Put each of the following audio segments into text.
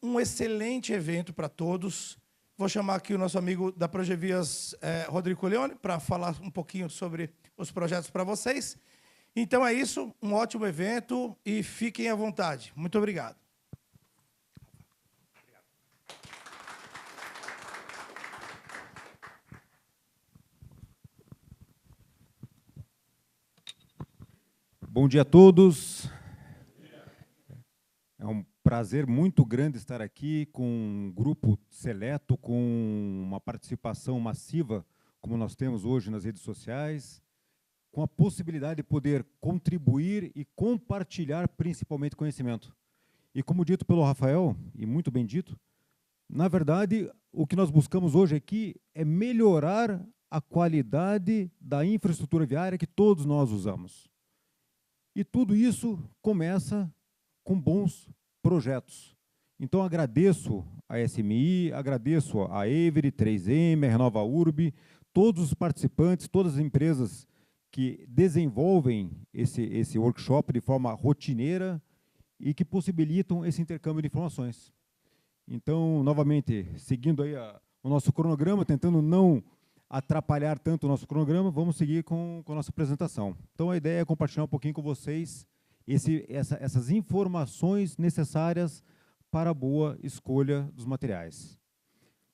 um excelente evento para todos. Vou chamar aqui o nosso amigo da Progevias, Rodrigo Coglione, para falar um pouquinho sobre os projetos para vocês. Então é isso, um ótimo evento e fiquem à vontade. Muito obrigado. Bom dia a todos. É um prazer muito grande estar aqui com um grupo seleto, com uma participação massiva, como nós temos hoje nas redes sociais, com a possibilidade de poder contribuir e compartilhar principalmente conhecimento. E como dito pelo Rafael, e muito bem dito, na verdade, o que nós buscamos hoje aqui é melhorar a qualidade da infraestrutura viária que todos nós usamos. E tudo isso começa com bons projetos. Então, agradeço a SMI, agradeço a Avery, 3M, a Renova Urb, todos os participantes, todas as empresas que desenvolvem esse workshop de forma rotineira e que possibilitam esse intercâmbio de informações. Então, novamente, seguindo aí o nosso cronograma, tentando não atrapalhar tanto o nosso cronograma, vamos seguir com a nossa apresentação. Então, a ideia é compartilhar um pouquinho com vocês essas informações necessárias para a boa escolha dos materiais.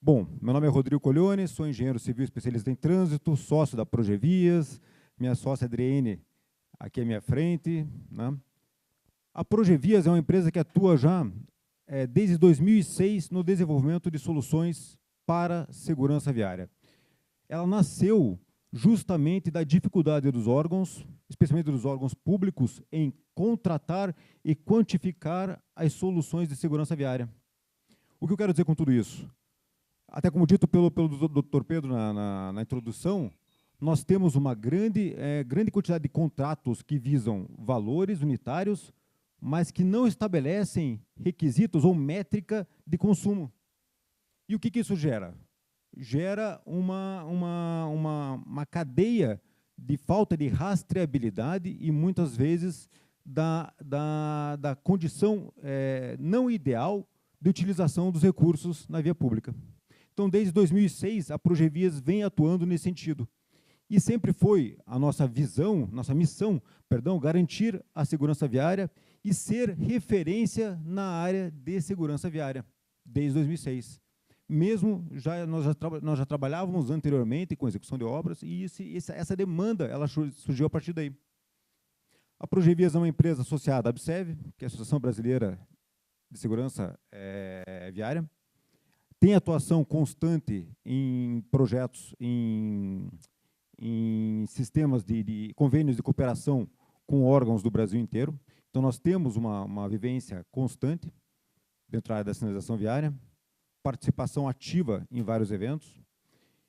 Bom, meu nome é Rodrigo Coglione, sou engenheiro civil especialista em trânsito, sócio da Progevias, minha sócia Adriene aqui à minha frente, né? A Progevias é uma empresa que atua já desde 2006 no desenvolvimento de soluções para segurança viária. Ela nasceu justamente da dificuldade dos órgãos, especialmente dos órgãos públicos, em contratar e quantificar as soluções de segurança viária. O que eu quero dizer com tudo isso? Até como dito pelo Dr. Pedro na introdução, nós temos uma grande quantidade de contratos que visam valores unitários, mas que não estabelecem requisitos ou métrica de consumo. E o que isso gera? Gera uma cadeia de falta de rastreabilidade e, muitas vezes, da condição não ideal de utilização dos recursos na via pública. Então, desde 2006, a Progevias vem atuando nesse sentido. E sempre foi a nossa missão, garantir a segurança viária e ser referência na área de segurança viária, desde 2006. Mesmo nós já trabalhávamos anteriormente com execução de obras e essa demanda ela surgiu a partir daí. A Progevias é uma empresa associada à ABSEV, que é a Associação Brasileira de Segurança Viária, tem atuação constante em projetos, em sistemas de convênios de cooperação com órgãos do Brasil inteiro. Então, nós temos uma vivência constante dentro da área da sinalização viária, participação ativa em vários eventos,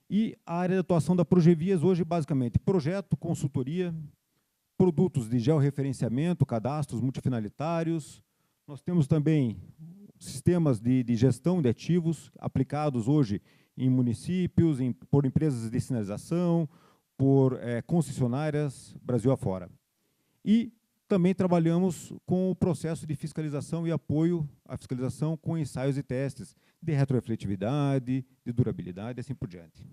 e a área de atuação da Progevias hoje, basicamente, projeto, consultoria, produtos de georreferenciamento, cadastros multifinalitários. Nós temos também sistemas de gestão de ativos aplicados hoje em municípios, por empresas de sinalização, por concessionárias Brasil afora. E também trabalhamos com o processo de fiscalização e apoio à fiscalização com ensaios e testes de retrorefletividade, de durabilidade e assim por diante.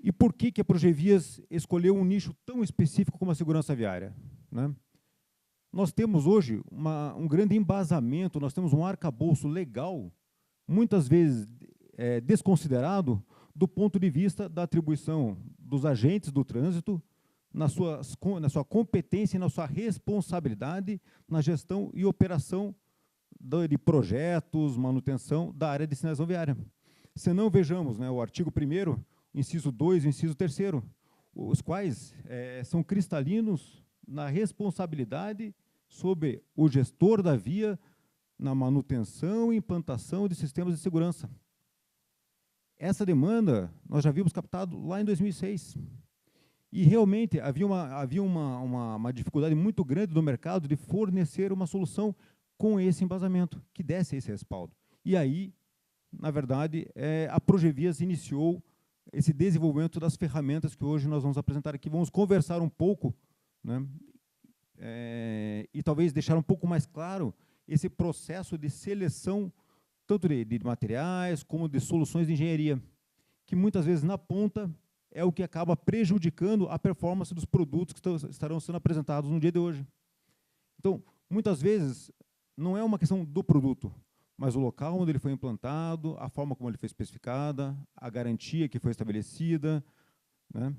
E por que a Progevias escolheu um nicho tão específico como a segurança viária, né? Nós temos hoje um grande embasamento, nós temos um arcabouço legal, muitas vezes desconsiderado, do ponto de vista da atribuição dos agentes do trânsito, na sua competência e na sua responsabilidade na gestão e operação de projetos, manutenção da área de sinalização viária. Se não, vejamos, né, o artigo 1º, inciso 2 e inciso 3º, os quais são cristalinos na responsabilidade sobre o gestor da via na manutenção e implantação de sistemas de segurança. Essa demanda nós já havíamos captado lá em 2006. E realmente havia uma dificuldade muito grande no mercado de fornecer uma solução com esse embasamento, que desse esse respaldo. E aí, na verdade, a Progevias iniciou esse desenvolvimento das ferramentas que hoje nós vamos apresentar aqui. Vamos conversar um pouco, né, e talvez deixar um pouco mais claro esse processo de seleção, tanto de materiais como de soluções de engenharia, que muitas vezes na ponta é o que acaba prejudicando a performance dos produtos que estarão sendo apresentados no dia de hoje. Então, muitas vezes, não é uma questão do produto, mas o local onde ele foi implantado, a forma como ele foi especificada, a garantia que foi estabelecida, né?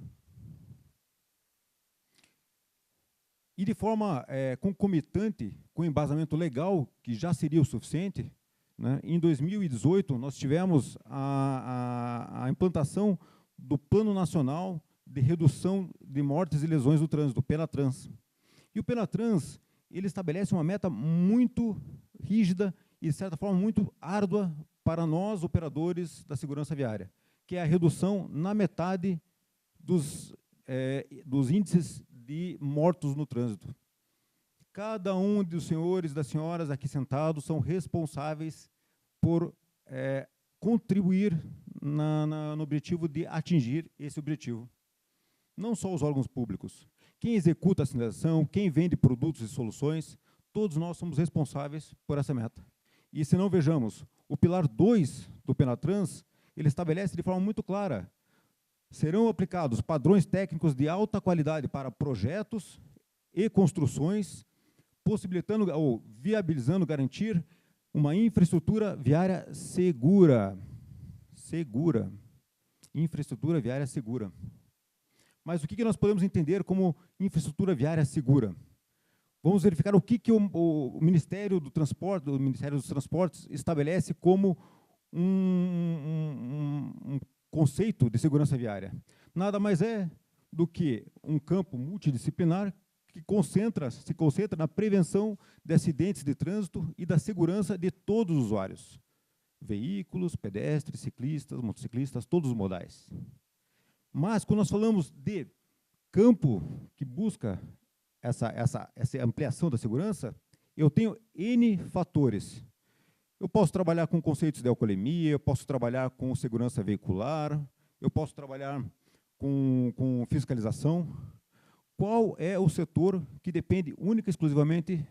E de forma concomitante, com embasamento legal, que já seria o suficiente, né, em 2018, nós tivemos a implantação do Plano Nacional de Redução de Mortes e Lesões do Trânsito, o PENATRANS. E o PENATRANS, ele estabelece uma meta muito rígida e, de certa forma, muito árdua para nós, operadores da segurança viária, que é a redução na metade dos índices de mortos no trânsito. Cada um dos senhores e das senhoras aqui sentados são responsáveis por contribuir no objetivo de atingir esse objetivo. Não só os órgãos públicos. Quem executa a sinalização, quem vende produtos e soluções, todos nós somos responsáveis por essa meta. E se não vejamos, o pilar 2 do PENATRANS, ele estabelece de forma muito clara: serão aplicados padrões técnicos de alta qualidade para projetos e construções, possibilitando ou viabilizando garantir uma infraestrutura viária segura. Infraestrutura viária segura. Mas o que nós podemos entender como infraestrutura viária segura? Vamos verificar o que o Ministério do Transporte, o Ministério dos Transportes estabelece como um conceito de segurança viária. Nada mais é do que um campo multidisciplinar que se concentra na prevenção de acidentes de trânsito e da segurança de todos os usuários. Veículos, pedestres, ciclistas, motociclistas, todos os modais. Mas, quando nós falamos de campo que busca essa ampliação da segurança, eu tenho N fatores. Eu posso trabalhar com conceitos de alcoolemia, eu posso trabalhar com segurança veicular, eu posso trabalhar com fiscalização. Qual é o setor que depende única e exclusivamente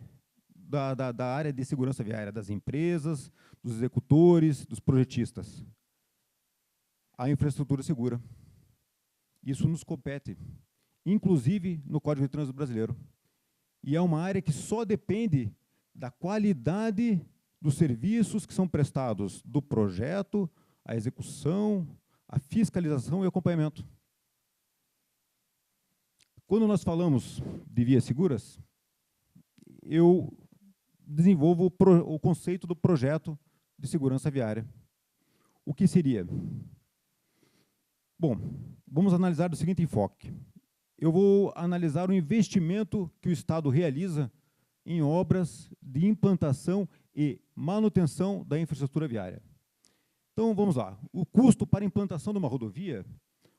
da área de segurança viária, das empresas, dos executores, dos projetistas? A infraestrutura segura. Isso nos compete, inclusive no Código de Trânsito Brasileiro. E é uma área que só depende da qualidade dos serviços que são prestados do projeto, a execução, a fiscalização e acompanhamento. Quando nós falamos de vias seguras, eu desenvolvo o conceito do projeto de segurança viária. O que seria? Bom, vamos analisar do seguinte enfoque. Eu vou analisar o investimento que o Estado realiza em obras de implantação e manutenção da infraestrutura viária. Então, vamos lá. O custo para a implantação de uma rodovia,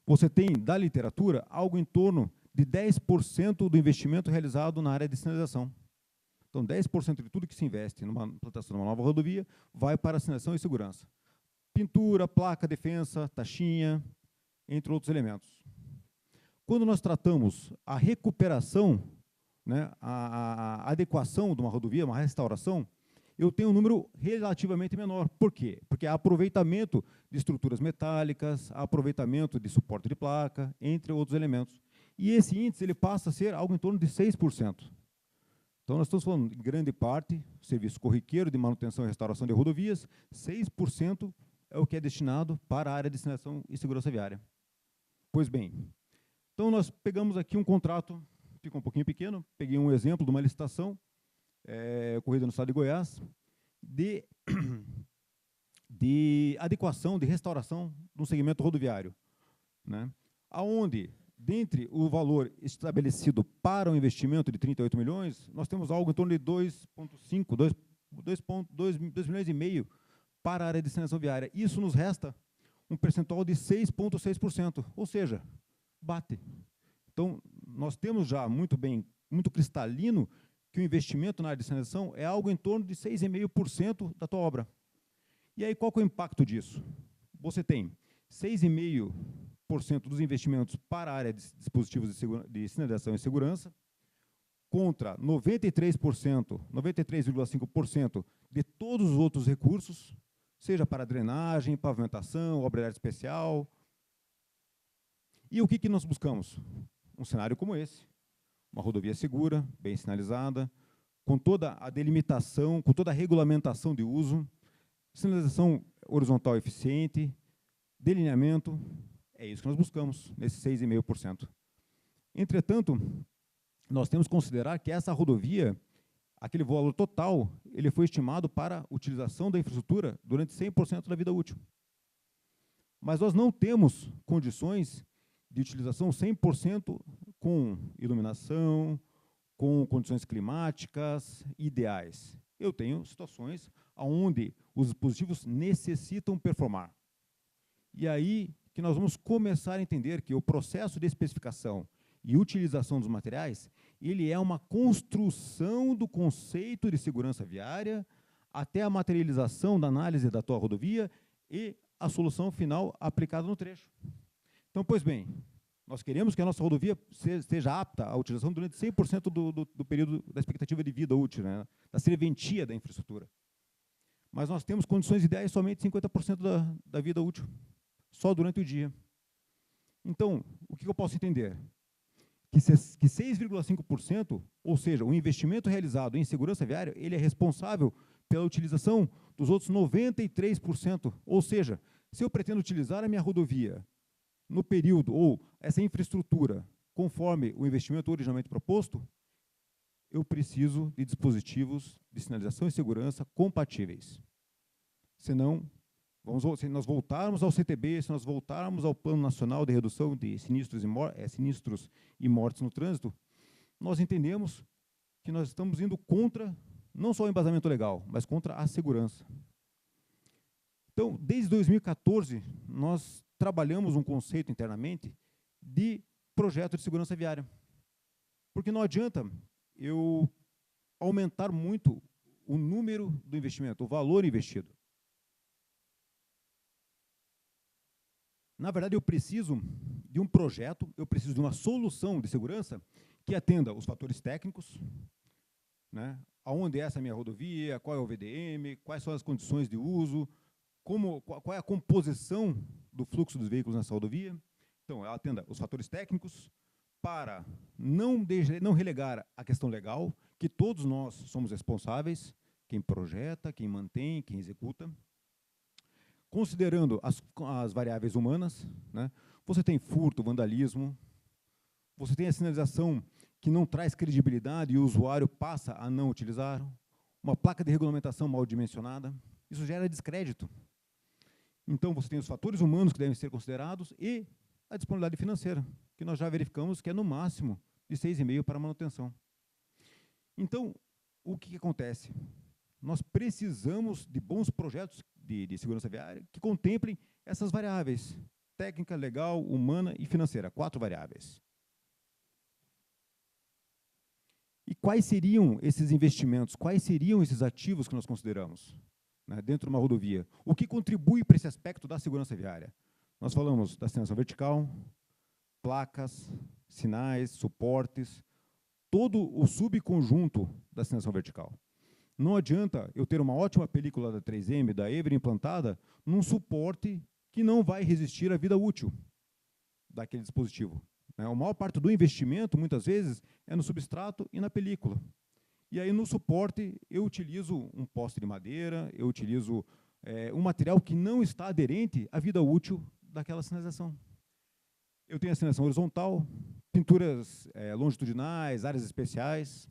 você tem, da literatura, algo em torno de 10% do investimento realizado na área de sinalização. Então, 10% de tudo que se investe numa implantação de uma nova rodovia vai para a sinalização e segurança. Pintura, placa, defensa, taxinha, entre outros elementos. Quando nós tratamos a recuperação, né, a adequação de uma rodovia, uma restauração, eu tenho um número relativamente menor. Por quê? Porque há aproveitamento de estruturas metálicas, há aproveitamento de suporte de placa, entre outros elementos. E esse índice ele passa a ser algo em torno de 6%. Então, nós estamos falando, em grande parte, serviço corriqueiro de manutenção e restauração de rodovias, 6% é o que é destinado para a área de sinalização e segurança viária. Pois bem, então nós pegamos aqui um contrato, ficou um pouquinho pequeno, peguei um exemplo de uma licitação ocorrida no estado de Goiás, de adequação, de restauração no segmento rodoviário, né? Onde, dentre o valor estabelecido para o investimento de 38 milhões, nós temos algo em torno de 2,5 milhões para a área de sinalização viária. Isso nos resta um percentual de 6,6%, ou seja, bate. Então, nós temos já muito cristalino que o investimento na área de sinalização é algo em torno de 6,5% da tua obra. E aí, qual que é o impacto disso? Você tem 6,5% dos investimentos para a área de dispositivos de sinalização e segurança, contra 93%, 93,5% de todos os outros recursos, seja para drenagem, pavimentação, obra de área especial. E o que nós buscamos? Um cenário como esse, uma rodovia segura, bem sinalizada, com toda a delimitação, com toda a regulamentação de uso, sinalização horizontal eficiente, delineamento, é isso que nós buscamos, nesses 6,5%. Entretanto, nós temos que considerar que essa rodovia, aquele valor total, ele foi estimado para utilização da infraestrutura durante 100% da vida útil. Mas nós não temos condições de utilização 100% com iluminação, com condições climáticas ideais. Eu tenho situações onde os dispositivos necessitam performar. E aí que nós vamos começar a entender que o processo de especificação e utilização dos materiais, ele é uma construção do conceito de segurança viária até a materialização da análise da tua rodovia e a solução final aplicada no trecho. Então, pois bem, nós queremos que a nossa rodovia esteja apta à utilização durante 100% do período da expectativa de vida útil, né, da serventia da infraestrutura. Mas nós temos condições ideais somente 50% da vida útil, só durante o dia. Então, o que eu posso entender? Que 6,5%, ou seja, o investimento realizado em segurança viária, ele é responsável pela utilização dos outros 93%. Ou seja, se eu pretendo utilizar a minha rodovia no período, ou essa infraestrutura, conforme o investimento originalmente proposto, eu preciso de dispositivos de sinalização e segurança compatíveis. Senão, se nós voltarmos ao CTB, se nós voltarmos ao Plano Nacional de Redução de Sinistros e Mortes no Trânsito, nós entendemos que nós estamos indo contra, não só o embasamento legal, mas contra a segurança. Então, desde 2014, nós trabalhamos um conceito internamente de projeto de segurança viária. Porque não adianta eu aumentar muito o número do investimento, o valor investido. Na verdade, eu preciso de um projeto, eu preciso de uma solução de segurança que atenda os fatores técnicos, né? Aonde é essa minha rodovia, qual é o VDM, quais são as condições de uso, qual é a composição do fluxo dos veículos nessa rodovia. Então, ela atenda os fatores técnicos para não relegar a questão legal, que todos nós somos responsáveis, quem projeta, quem mantém, quem executa. Considerando as variáveis humanas, né? Você tem furto, vandalismo, você tem a sinalização que não traz credibilidade e o usuário passa a não utilizar, uma placa de regulamentação mal dimensionada, isso gera descrédito. Então, você tem os fatores humanos que devem ser considerados e a disponibilidade financeira, que nós já verificamos que é no máximo de 6,5% para manutenção. Então, o que acontece? Nós precisamos de bons projetos de segurança viária que contemplem essas variáveis, técnica, legal, humana e financeira, 4 variáveis. E quais seriam esses investimentos, quais seriam esses ativos que nós consideramos, né, dentro de uma rodovia? O que contribui para esse aspecto da segurança viária? Nós falamos da sinalização vertical, placas, sinais, suportes, todo o subconjunto da sinalização vertical. Não adianta eu ter uma ótima película da 3M, da Ever implantada, num suporte que não vai resistir à vida útil daquele dispositivo. A maior parte do investimento, muitas vezes, é no substrato e na película. E aí, no suporte, eu utilizo um poste de madeira, eu utilizo um material que não está aderente à vida útil daquela sinalização. Eu tenho a sinalização horizontal, pinturas longitudinais, áreas especiais,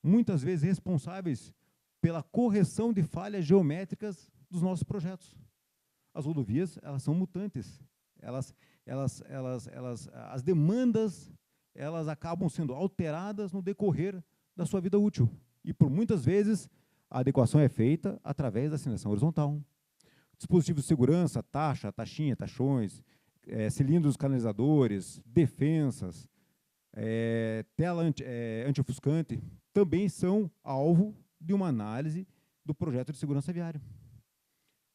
muitas vezes responsáveis pela correção de falhas geométricas dos nossos projetos. As rodovias, elas são mutantes. As demandas, elas acabam sendo alteradas no decorrer da sua vida útil. E, por muitas vezes, a adequação é feita através da sinalização horizontal. Dispositivos de segurança, taxinha, taxões, cilindros canalizadores, defensas, tela anti-ofuscante, também são alvo de uma análise do projeto de segurança viária.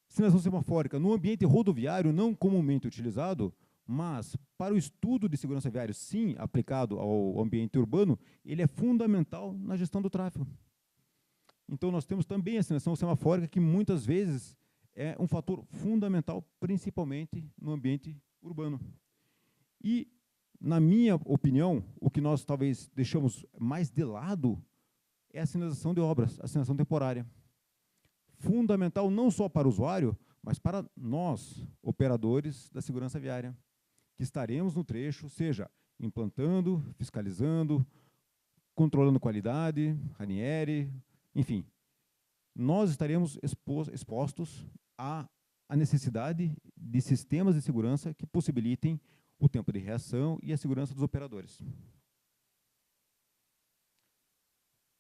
Sinalização semafórica. No ambiente rodoviário não comumente utilizado, Mas, para o estudo de segurança viária, sim, aplicado ao ambiente urbano, ele é fundamental na gestão do tráfego. Então, nós temos também a sinalização semafórica, que muitas vezes é um fator fundamental, principalmente no ambiente urbano. E, na minha opinião, o que nós talvez deixamos mais de lado é a sinalização de obras, a sinalização temporária. Fundamental não só para o usuário, mas para nós, operadores da segurança viária, que estaremos no trecho, seja implantando, fiscalizando, controlando qualidade, Ranieri, enfim. Nós estaremos expostos à necessidade de sistemas de segurança que possibilitem o tempo de reação e a segurança dos operadores.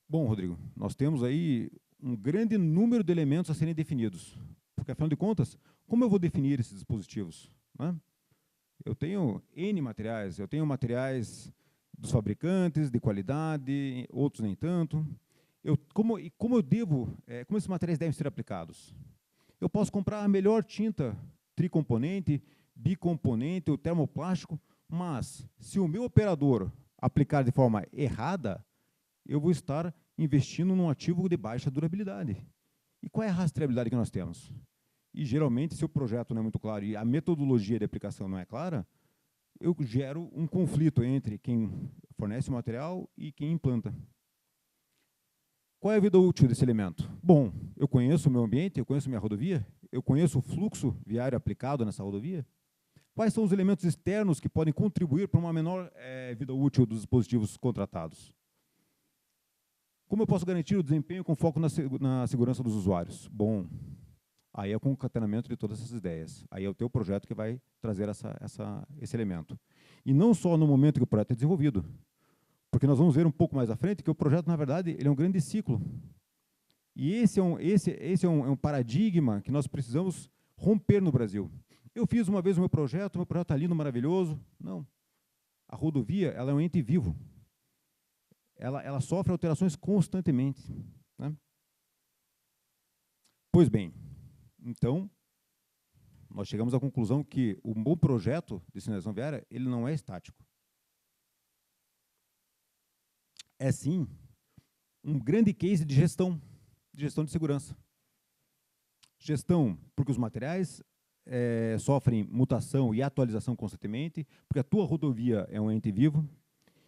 Bom, Rodrigo, nós temos aí um grande número de elementos a serem definidos, porque, afinal de contas, como eu vou definir esses dispositivos, né? Eu tenho N materiais, eu tenho materiais dos fabricantes, de qualidade, outros nem tanto. Como esses materiais devem ser aplicados? Eu posso comprar a melhor tinta tricomponente, bicomponente ou termoplástico, mas se o meu operador aplicar de forma errada, eu vou estar investindo num ativo de baixa durabilidade. E qual é a rastreabilidade que nós temos? E, geralmente, se o projeto não é muito claro e a metodologia de aplicação não é clara, eu gero um conflito entre quem fornece o material e quem implanta. Qual é a vida útil desse elemento? Bom, eu conheço o meu ambiente, eu conheço a minha rodovia, eu conheço o fluxo viário aplicado nessa rodovia. Quais são os elementos externos que podem contribuir para uma menor vida útil dos dispositivos contratados? Como eu posso garantir o desempenho com foco na segurança dos usuários? Bom, aí é o concatenamento de todas essas ideias. Aí é o teu projeto que vai trazer esse elemento. E não só no momento que o projeto é desenvolvido, porque nós vamos ver um pouco mais à frente que o projeto, na verdade, ele é um grande ciclo. E esse é um paradigma que nós precisamos romper no Brasil. Eu fiz uma vez o meu projeto está lindo, maravilhoso. Não. A rodovia, ela é um ente vivo. Ela sofre alterações constantemente, né? Pois bem, então, nós chegamos à conclusão que um bom projeto de sinalização viária, ele não é estático. É, sim, um grande case de gestão de segurança. Gestão, porque os materiais sofrem mutação e atualização constantemente, porque a tua rodovia é um ente vivo.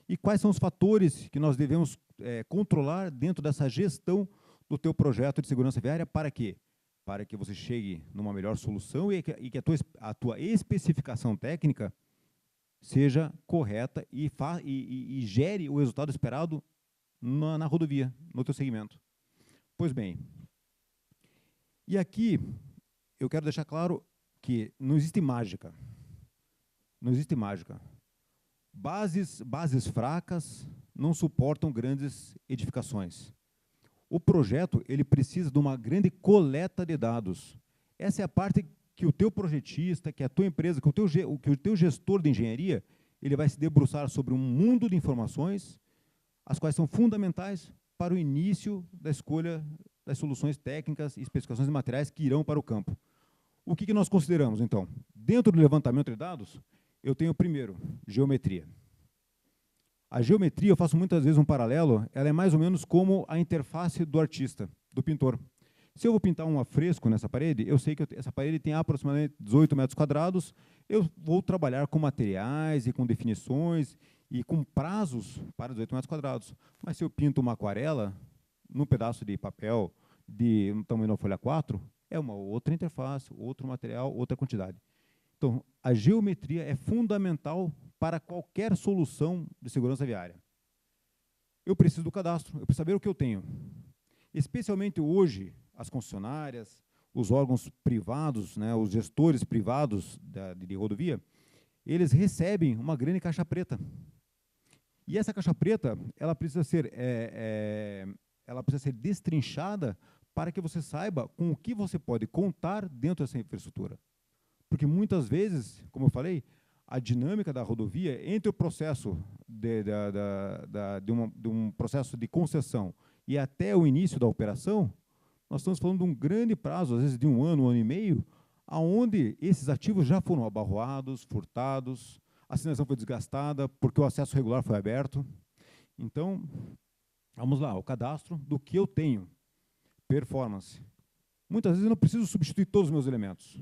E quais são os fatores que nós devemos controlar dentro dessa gestão do teu projeto de segurança viária? Para quê? Para que você chegue numa melhor solução e que a tua especificação técnica seja correta e gere o resultado esperado na rodovia, no teu segmento. Pois bem, e aqui eu quero deixar claro que não existe mágica. Não existe mágica. Bases fracas não suportam grandes edificações. O projeto ele precisa de uma grande coleta de dados. Essa é a parte que o teu projetista, que a tua empresa, que o teu gestor de engenharia, ele vai se debruçar sobre um mundo de informações, as quais são fundamentais para o início da escolha das soluções técnicas e especificações de materiais que irão para o campo. O que nós consideramos, então? Dentro do levantamento de dados, eu tenho, primeiro, geometria. A geometria, eu faço muitas vezes um paralelo, ela é mais ou menos como a interface do artista, do pintor. Se eu vou pintar um afresco nessa parede, eu sei que essa parede tem aproximadamente 18 metros quadrados, eu vou trabalhar com materiais e com definições e com prazos para 18 metros quadrados. Mas se eu pinto uma aquarela, num pedaço de papel de um tamanho da folha 4, é uma outra interface, outro material, outra quantidade. Então, a geometria é fundamental para qualquer solução de segurança viária. Eu preciso do cadastro, eu preciso saber o que eu tenho. Especialmente hoje, as concessionárias, os órgãos privados, né, os gestores privados de rodovia, eles recebem uma grande caixa preta. E essa caixa preta, ela precisa ser destrinchada para que você saiba com o que você pode contar dentro dessa infraestrutura. Porque muitas vezes, como eu falei, a dinâmica da rodovia entre o processo de um processo de concessão e até o início da operação, nós estamos falando de um grande prazo, às vezes de um ano e meio, aonde esses ativos já foram abarroados, furtados, a sinalização foi desgastada porque o acesso regular foi aberto. Então, vamos lá, o cadastro do que eu tenho. Performance. Muitas vezes eu não preciso substituir todos os meus elementos.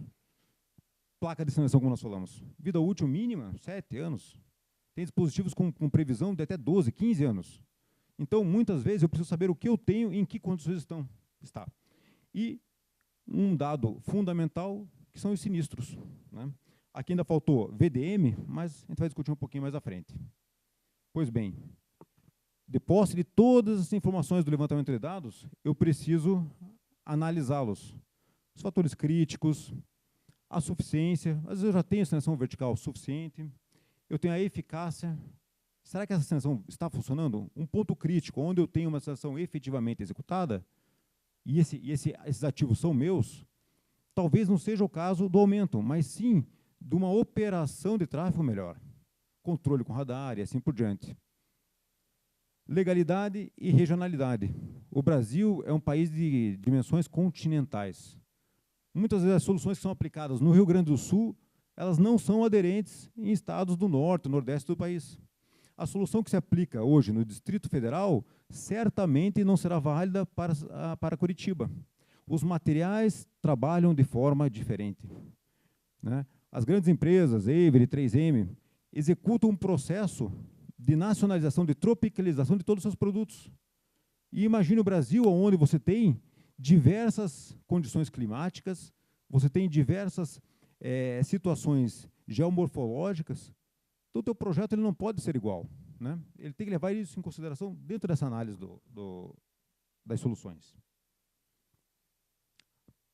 Placa de sinalização, como nós falamos. Vida útil mínima, 7 anos. Tem dispositivos com previsão de até 12, 15 anos. Então, muitas vezes, eu preciso saber o que eu tenho e em que condições está. E um dado fundamental, que são os sinistros, né? Aqui ainda faltou VDM, mas a gente vai discutir um pouquinho mais à frente. Pois bem, de posse de todas as informações do levantamento de dados, eu preciso analisá-los. Os fatores críticos, a suficiência, às vezes eu já tenho a sinalização vertical suficiente, eu tenho a eficácia. Será que essa sinalização está funcionando? Um ponto crítico, onde eu tenho uma sinalização efetivamente executada, e esses ativos são meus, talvez não seja o caso do aumento, mas sim de uma operação de tráfego melhor. Controle com radar e assim por diante. Legalidade e regionalidade. O Brasil é um país de dimensões continentais. Muitas vezes as soluções que são aplicadas no Rio Grande do Sul, elas não são aderentes em estados do norte, nordeste do país. A solução que se aplica hoje no Distrito Federal certamente não será válida para Curitiba. Os materiais trabalham de forma diferente, né? As grandes empresas, Avery, 3M, executam um processo de nacionalização, de tropicalização de todos os seus produtos. E imagine o Brasil, onde você tem diversas condições climáticas, você tem diversas situações geomorfológicas. Então, o teu projeto ele não pode ser igual, né? Ele tem que levar isso em consideração dentro dessa análise das soluções.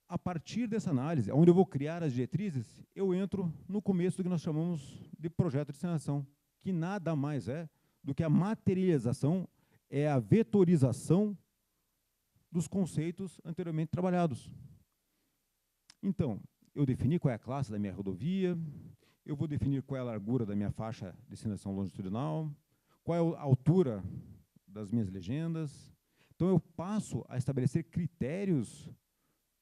A partir dessa análise, onde eu vou criar as diretrizes, eu entro no começo do que nós chamamos de projeto de sinalização, que nada mais é do que a materialização, é a vetorização dos conceitos anteriormente trabalhados. Então, eu defini qual é a classe da minha rodovia, eu vou definir qual é a largura da minha faixa de sinalização longitudinal, qual é a altura das minhas legendas. Então, eu passo a estabelecer critérios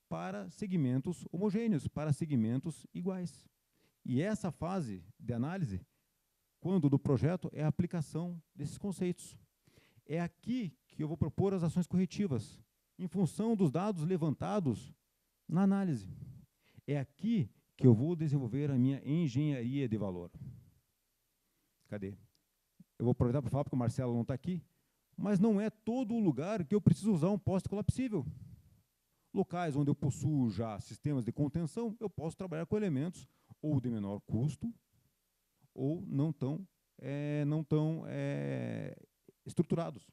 para segmentos homogêneos, para segmentos iguais. E essa fase de análise, quando do projeto, é a aplicação desses conceitos. É aqui que eu vou propor as ações corretivas, em função dos dados levantados na análise. É aqui que eu vou desenvolver a minha engenharia de valor. Cadê? Eu vou aproveitar para falar, porque o Marcelo não está aqui, mas não é todo o lugar que eu preciso usar um poste colapsível. Locais onde eu possuo já sistemas de contenção, eu posso trabalhar com elementos ou de menor custo, ou não tão estruturados.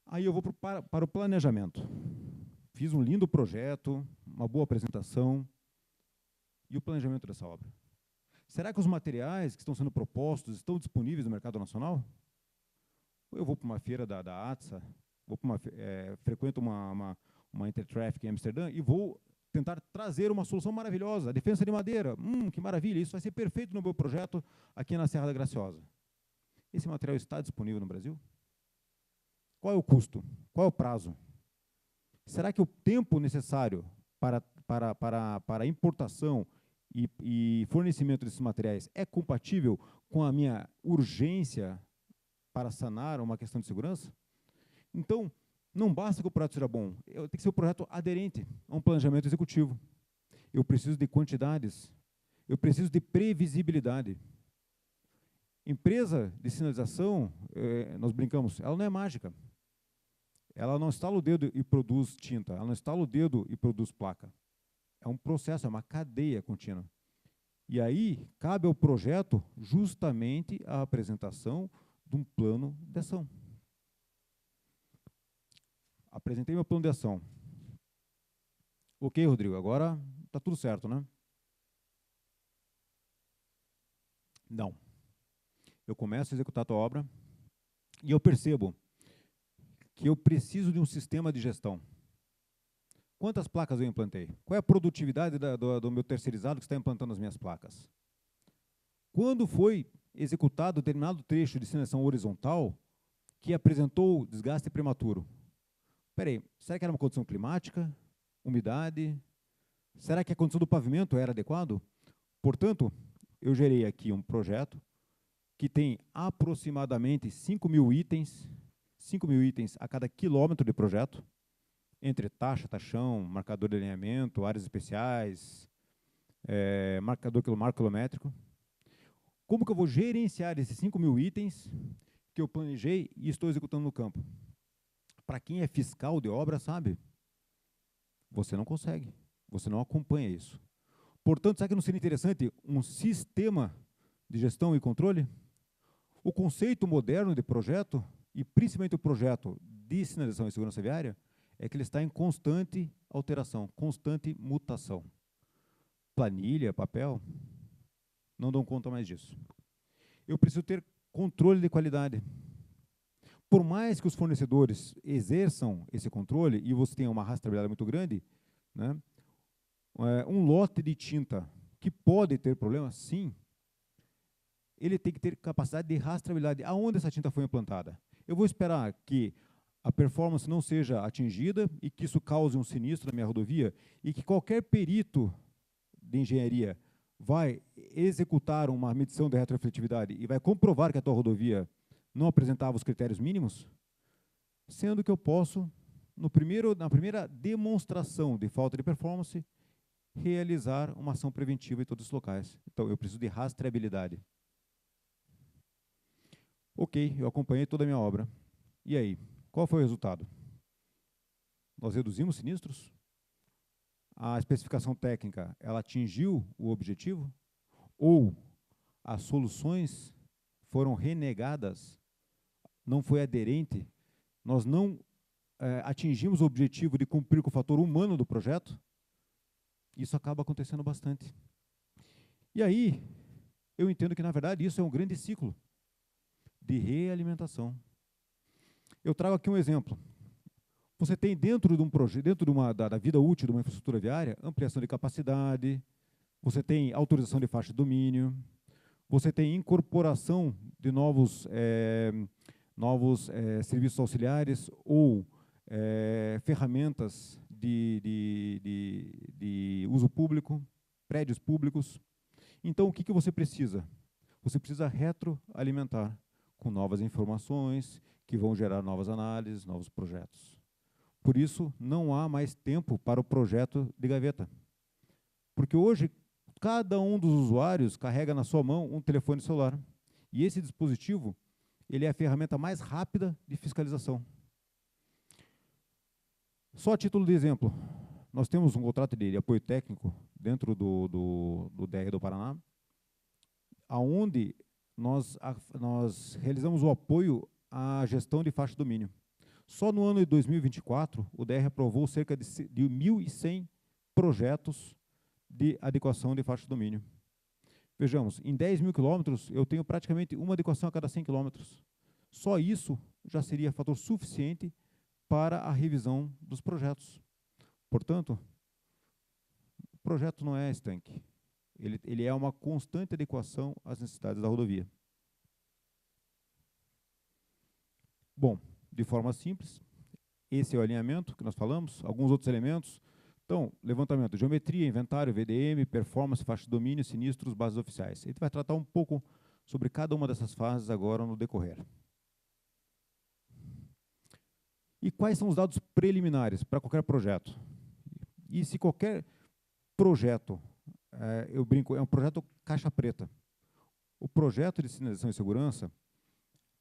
Aí eu vou para o planejamento. Fiz um lindo projeto, uma boa apresentação, e o planejamento dessa obra. Será que os materiais que estão sendo propostos estão disponíveis no mercado nacional? Ou eu vou para uma feira da ATSA, frequento uma Intertraffic em Amsterdã e vou tentar trazer uma solução maravilhosa, a defesa de madeira, que maravilha, isso vai ser perfeito no meu projeto aqui na Serra da Graciosa. Esse material está disponível no Brasil? Qual é o custo? Qual é o prazo? Será que o tempo necessário para importação e fornecimento desses materiais é compatível com a minha urgência para sanar uma questão de segurança? Então, não basta que o projeto seja bom, tem que ser um projeto aderente a um planejamento executivo. Eu preciso de quantidades, eu preciso de previsibilidade. Empresa de sinalização, nós brincamos, ela não é mágica. Ela não estala o dedo e produz tinta, ela não estala o dedo e produz placa. É um processo, é uma cadeia contínua. E aí, cabe ao projeto justamente a apresentação de um plano de ação. Apresentei meu plano de ação. Ok, Rodrigo, agora está tudo certo, né? Não. Eu começo a executar a tua obra e eu percebo que eu preciso de um sistema de gestão. Quantas placas eu implantei? Qual é a produtividade do meu terceirizado que está implantando as minhas placas? Quando foi executado determinado trecho de sinalização horizontal que apresentou desgaste prematuro? Espera aí, será que era uma condição climática? umidade? Será que a condição do pavimento era adequado? Portanto, eu gerei aqui um projeto que tem aproximadamente 5.000 itens, 5.000 itens a cada quilômetro de projeto, entre taxa, taxão, marcador de alinhamento, áreas especiais, marcador quilométrico. Como que eu vou gerenciar esses 5.000 itens que eu planejei e estou executando no campo? Para quem é fiscal de obra, sabe? Você não consegue, você não acompanha isso. Portanto, será que não seria interessante um sistema de gestão e controle? O conceito moderno de projeto, e principalmente o projeto de sinalização e segurança viária, é que ele está em constante alteração, constante mutação. Planilha, papel, não dão conta mais disso. Eu preciso ter controle de qualidade. Por mais que os fornecedores exerçam esse controle, e você tenha uma rastreabilidade muito grande, né, um lote de tinta que pode ter problema, sim, ele tem que ter capacidade de rastreabilidade. Aonde essa tinta foi implantada? Eu vou esperar que a performance não seja atingida e que isso cause um sinistro na minha rodovia e que qualquer perito de engenharia vai executar uma medição de retrorefletividade e vai comprovar que a tua rodovia não apresentava os critérios mínimos, sendo que eu posso, na primeira demonstração de falta de performance, realizar uma ação preventiva em todos os locais. Então, eu preciso de rastreabilidade. Ok, eu acompanhei toda a minha obra. E aí, qual foi o resultado? Nós reduzimos sinistros? A especificação técnica, ela atingiu o objetivo? Ou as soluções foram renegadas? Não foi aderente? Nós não atingimos o objetivo de cumprir com o fator humano do projeto? Isso acaba acontecendo bastante. E aí, eu entendo que, na verdade, isso é um grande ciclo de realimentação. Eu trago aqui um exemplo. Você tem dentro de um projeto, da vida útil de uma infraestrutura viária, ampliação de capacidade, você tem autorização de faixa de domínio, você tem incorporação de novos serviços auxiliares ou ferramentas de uso público, prédios públicos. Então, o que você precisa? Você precisa retroalimentar com novas informações que vão gerar novas análises, novos projetos. Por isso, não há mais tempo para o projeto de gaveta. Porque hoje, cada um dos usuários carrega na sua mão um telefone celular. E esse dispositivo, ele é a ferramenta mais rápida de fiscalização. Só a título de exemplo, nós temos um contrato de apoio técnico dentro do DR do Paraná, onde nós realizamos o apoio à gestão de faixa de domínio. Só no ano de 2024, o DR aprovou cerca de 1.100 projetos de adequação de faixa de domínio. Vejamos, em 10.000 quilômetros, eu tenho praticamente uma adequação a cada 100 quilômetros. Só isso já seria fator suficiente para a revisão dos projetos. Portanto, o projeto não é estanque. Ele é uma constante adequação às necessidades da rodovia. Bom, de forma simples, esse é o alinhamento que nós falamos, alguns outros elementos. Então, levantamento, geometria, inventário, VDM, performance, faixa de domínio, sinistros, bases oficiais. A gente vai tratar um pouco sobre cada uma dessas fases agora no decorrer. E quais são os dados preliminares para qualquer projeto? E se qualquer projeto, eu brinco, é um projeto caixa preta. O projeto de sinalização e segurança,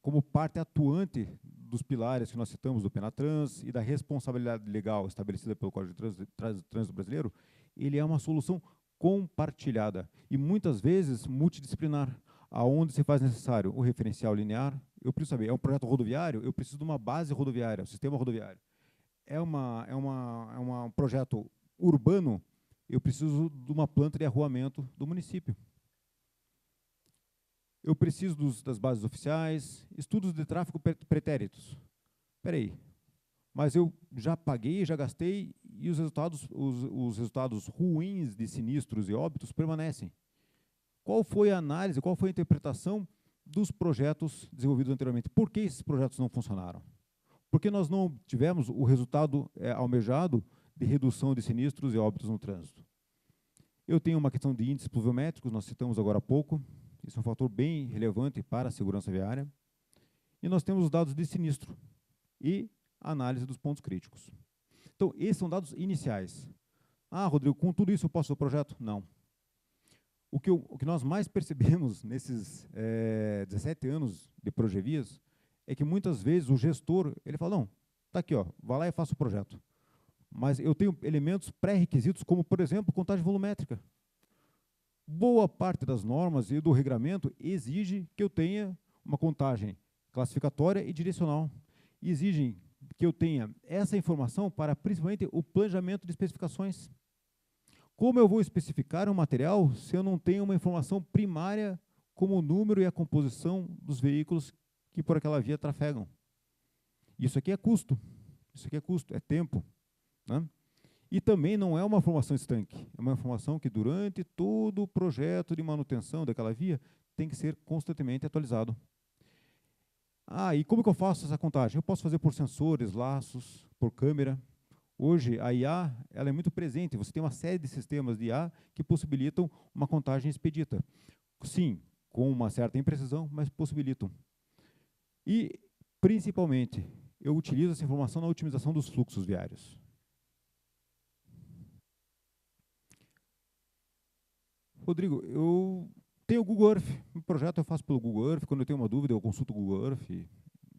como parte atuante dos pilares que nós citamos do Penatrans e da responsabilidade legal estabelecida pelo Código de Trânsito Brasileiro, ele é uma solução compartilhada e muitas vezes multidisciplinar, aonde se faz necessário o referencial linear. Eu preciso saber, é um projeto rodoviário, eu preciso de uma base rodoviária, um sistema rodoviário. É um projeto urbano, eu preciso de uma planta de arruamento do município. Eu preciso das bases oficiais, estudos de tráfego pretéritos. Espera aí, mas eu já paguei, já gastei e os resultados ruins de sinistros e óbitos permanecem. Qual foi a análise, qual foi a interpretação dos projetos desenvolvidos anteriormente? Por que esses projetos não funcionaram? Por que nós não tivemos o resultado almejado de redução de sinistros e óbitos no trânsito. Eu tenho uma questão de índices pluviométricos, nós citamos agora há pouco, isso é um fator bem relevante para a segurança viária. E nós temos os dados de sinistro e a análise dos pontos críticos. Então, esses são dados iniciais. Ah, Rodrigo, com tudo isso eu posso fazer o projeto? Não. O que nós mais percebemos nesses 17 anos de Progevias é que muitas vezes o gestor, ele fala, não, está aqui, ó, vai lá e faça o projeto. Mas eu tenho elementos pré-requisitos, como, por exemplo, contagem volumétrica. Boa parte das normas e do regramento exige que eu tenha uma contagem classificatória e direcional. E exigem que eu tenha essa informação para, principalmente, o planejamento de especificações. Como eu vou especificar um material se eu não tenho uma informação primária como o número e a composição dos veículos que por aquela via trafegam? Isso aqui é custo. Isso aqui é custo, é tempo. Né? E também não é uma informação estanque, é uma informação que durante todo o projeto de manutenção daquela via tem que ser constantemente atualizado. Ah, e como que eu faço essa contagem? Eu posso fazer por sensores, laços, por câmera. Hoje, a IA ela é muito presente, você tem uma série de sistemas de IA que possibilitam uma contagem expedita. Sim, com uma certa imprecisão, mas possibilitam. E, principalmente, eu utilizo essa informação na otimização dos fluxos viários. Rodrigo, eu tenho o Google Earth. O projeto eu faço pelo Google Earth. Quando eu tenho uma dúvida, eu consulto o Google Earth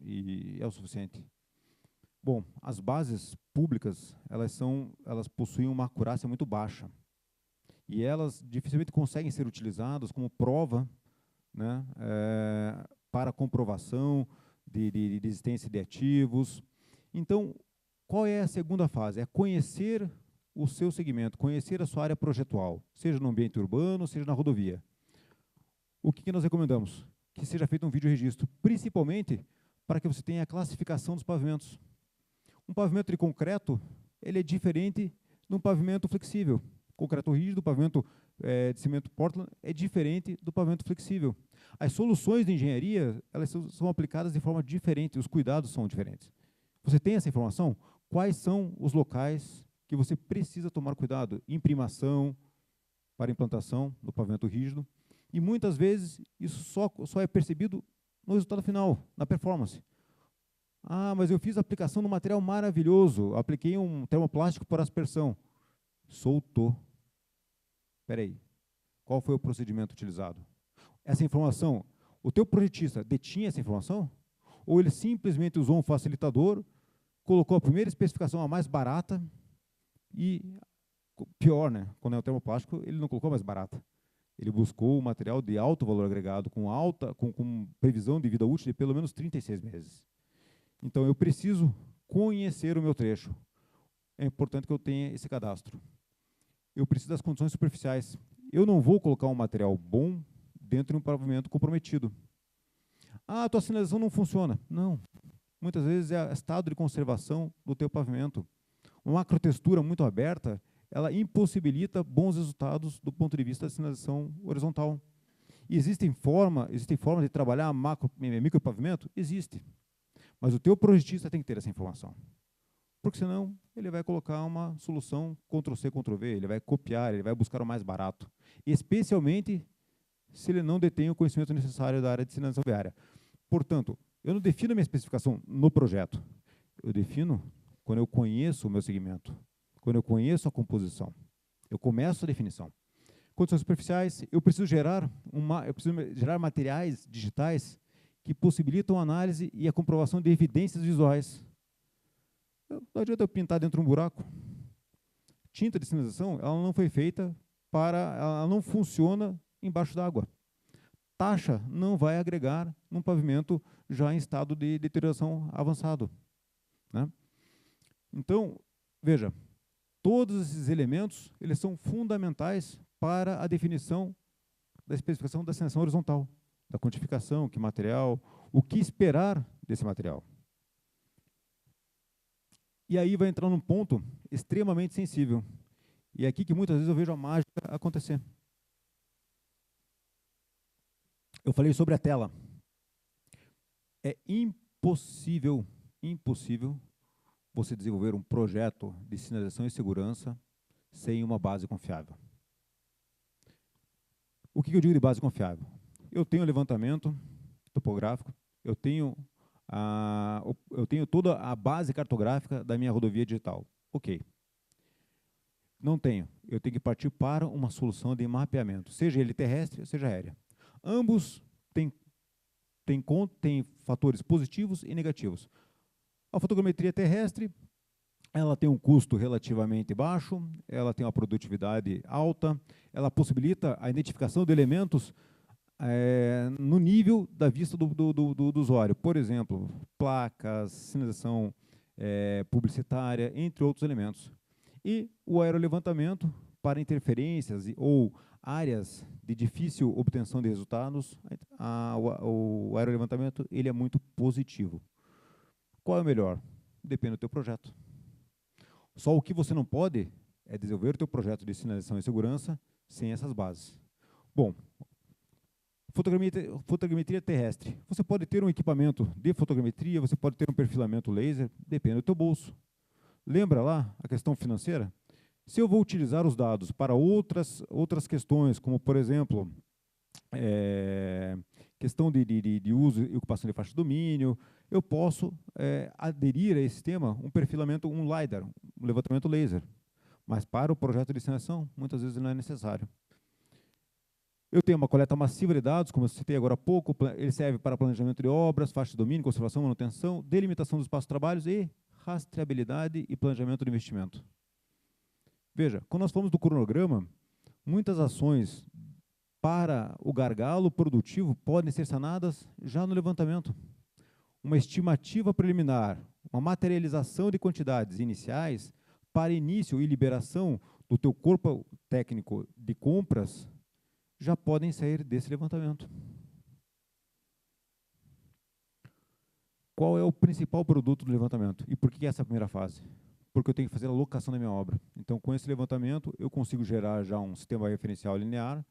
e é o suficiente. Bom, as bases públicas, elas possuem uma acurácia muito baixa. E elas dificilmente conseguem ser utilizadas como prova, né, para comprovação de existência de ativos. Então, qual é a segunda fase? É conhecer o seu segmento, conhecer a sua área projetual, seja no ambiente urbano, seja na rodovia. O que nós recomendamos? Que seja feito um videoregistro, principalmente para que você tenha a classificação dos pavimentos. Um pavimento de concreto, ele é diferente de um pavimento flexível. Concreto rígido, pavimento de cimento Portland, é diferente do pavimento flexível. As soluções de engenharia, elas são aplicadas de forma diferente, os cuidados são diferentes. Você tem essa informação? Quais são os locais que você precisa tomar cuidado? Imprimação para implantação do pavimento rígido. E muitas vezes isso só é percebido no resultado final, na performance. Ah, mas eu fiz a aplicação de um material maravilhoso, apliquei um termoplástico por aspersão. Soltou. Espera aí, qual foi o procedimento utilizado? Essa informação, o teu projetista detinha essa informação? Ou ele simplesmente usou um facilitador, colocou a primeira especificação a mais barata e, pior, né, quando é o termoplástico, ele não colocou a mais barata. Ele buscou um material de alto valor agregado, com previsão de vida útil de pelo menos 36 meses. Então, eu preciso conhecer o meu trecho. É importante que eu tenha esse cadastro. Eu preciso das condições superficiais. Eu não vou colocar um material bom dentro de um pavimento comprometido. Ah, a tua sinalização não funciona. Não. Muitas vezes é estado de conservação do teu pavimento. Uma macrotextura muito aberta, ela impossibilita bons resultados do ponto de vista da sinalização horizontal. E existem formas de trabalhar micropavimento? Existe. Mas o teu projetista tem que ter essa informação. Porque senão ele vai colocar uma solução Ctrl+C, Ctrl+V, ele vai copiar, ele vai buscar o mais barato. Especialmente se ele não detém o conhecimento necessário da área de sinalização viária. Portanto, eu não defino a minha especificação no projeto. Eu defino quando eu conheço o meu segmento, quando eu conheço a composição. Eu começo a definição. Condições superficiais, eu preciso gerar materiais digitais que possibilitam a análise e a comprovação de evidências visuais. Não adianta eu pintar dentro de um buraco. Tinta de sinalização, ela não foi feita ela não funciona embaixo d'água. Taxa não vai agregar num pavimento já em estado de deterioração avançado, né? Então, veja, todos esses elementos, eles são fundamentais para a definição da especificação da sinalização horizontal, da quantificação, que material, o que esperar desse material. E aí vai entrar num ponto extremamente sensível. E é aqui que muitas vezes eu vejo a mágica acontecer. Eu falei sobre a tela. É impossível você desenvolver um projeto de sinalização e segurança sem uma base confiável. O que eu digo de base confiável? Eu tenho levantamento topográfico, eu tenho toda a base cartográfica da minha rodovia digital. Ok. Não tenho. Eu tenho que partir para uma solução de mapeamento, seja ele terrestre, seja aérea. Ambos têm fatores positivos e negativos. A fotogrametria terrestre, ela tem um custo relativamente baixo, ela tem uma produtividade alta, ela possibilita a identificação de elementos no nível da vista do usuário. Por exemplo, placas, sinalização publicitária, entre outros elementos. E o aerolevantamento, para interferências ou áreas de difícil obtenção de resultados, o aerolevantamento ele é muito positivo. Qual é o melhor? Depende do teu projeto. Só o que você não pode é desenvolver o teu projeto de sinalização e segurança sem essas bases. Bom, fotogrametria terrestre. Você pode ter um equipamento de fotogrametria, você pode ter um perfilamento laser, depende do teu bolso. Lembra lá a questão financeira? Se eu vou utilizar os dados para outras questões, como, por exemplo, questão de uso e ocupação de faixa de domínio, eu posso aderir a esse tema um perfilamento, um LiDAR, um levantamento laser. Mas para o projeto de sinalização, muitas vezes não é necessário. Eu tenho uma coleta massiva de dados, como eu citei agora há pouco, ele serve para planejamento de obras, faixa de domínio, conservação, manutenção, delimitação dos espaços de trabalhos e rastreabilidade e planejamento de investimento. Veja, quando nós falamos do cronograma, muitas ações para o gargalo produtivo podem ser sanadas já no levantamento. Uma estimativa preliminar, uma materialização de quantidades iniciais para início e liberação do teu corpo técnico de compras já podem sair desse levantamento. Qual é o principal produto do levantamento? E por que essa é a primeira fase? Porque eu tenho que fazer a locação da minha obra. Então, com esse levantamento, eu consigo gerar já um sistema referencial linear,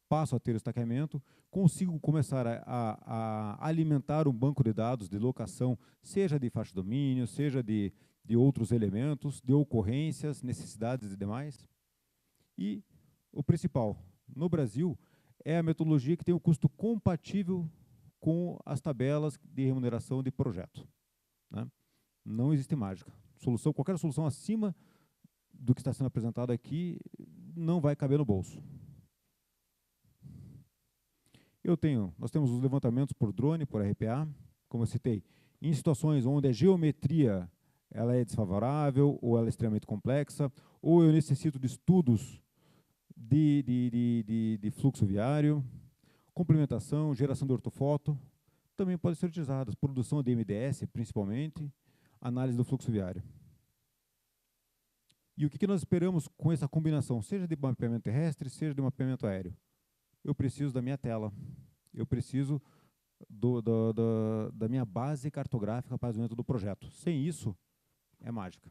passo a ter o estaqueamento, consigo começar a alimentar um banco de dados de locação, seja de faixa de domínio, seja de outros elementos, de ocorrências, necessidades e demais. E o principal, no Brasil, é a metodologia que tem um custo compatível com as tabelas de remuneração de projeto, né? Não existe mágica. Qualquer solução acima do que está sendo apresentado aqui não vai caber no bolso. Nós temos os levantamentos por drone, por RPA, como eu citei, em situações onde a geometria ela é desfavorável, ou ela é extremamente complexa, ou eu necessito de estudos de fluxo viário, complementação, geração de ortofoto, também podem ser utilizadas, produção de MDS, principalmente, análise do fluxo viário. E o que nós esperamos com essa combinação, seja de mapeamento terrestre, seja de mapeamento aéreo? Eu preciso da minha tela, eu preciso da minha base cartográfica para o desenvolvimento do projeto. Sem isso, é mágica.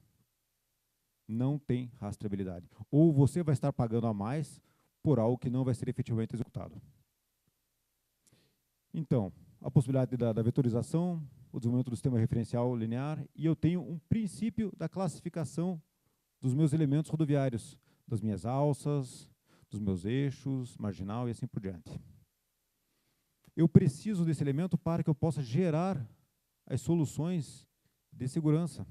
Não tem rastreabilidade. Ou você vai estar pagando a mais por algo que não vai ser efetivamente executado. Então, a possibilidade da vetorização, o desenvolvimento do sistema referencial linear, e eu tenho um princípio da classificação dos meus elementos rodoviários, das minhas alças, dos meus eixos, marginal e assim por diante. Eu preciso desse elemento para que eu possa gerar as soluções de segurança,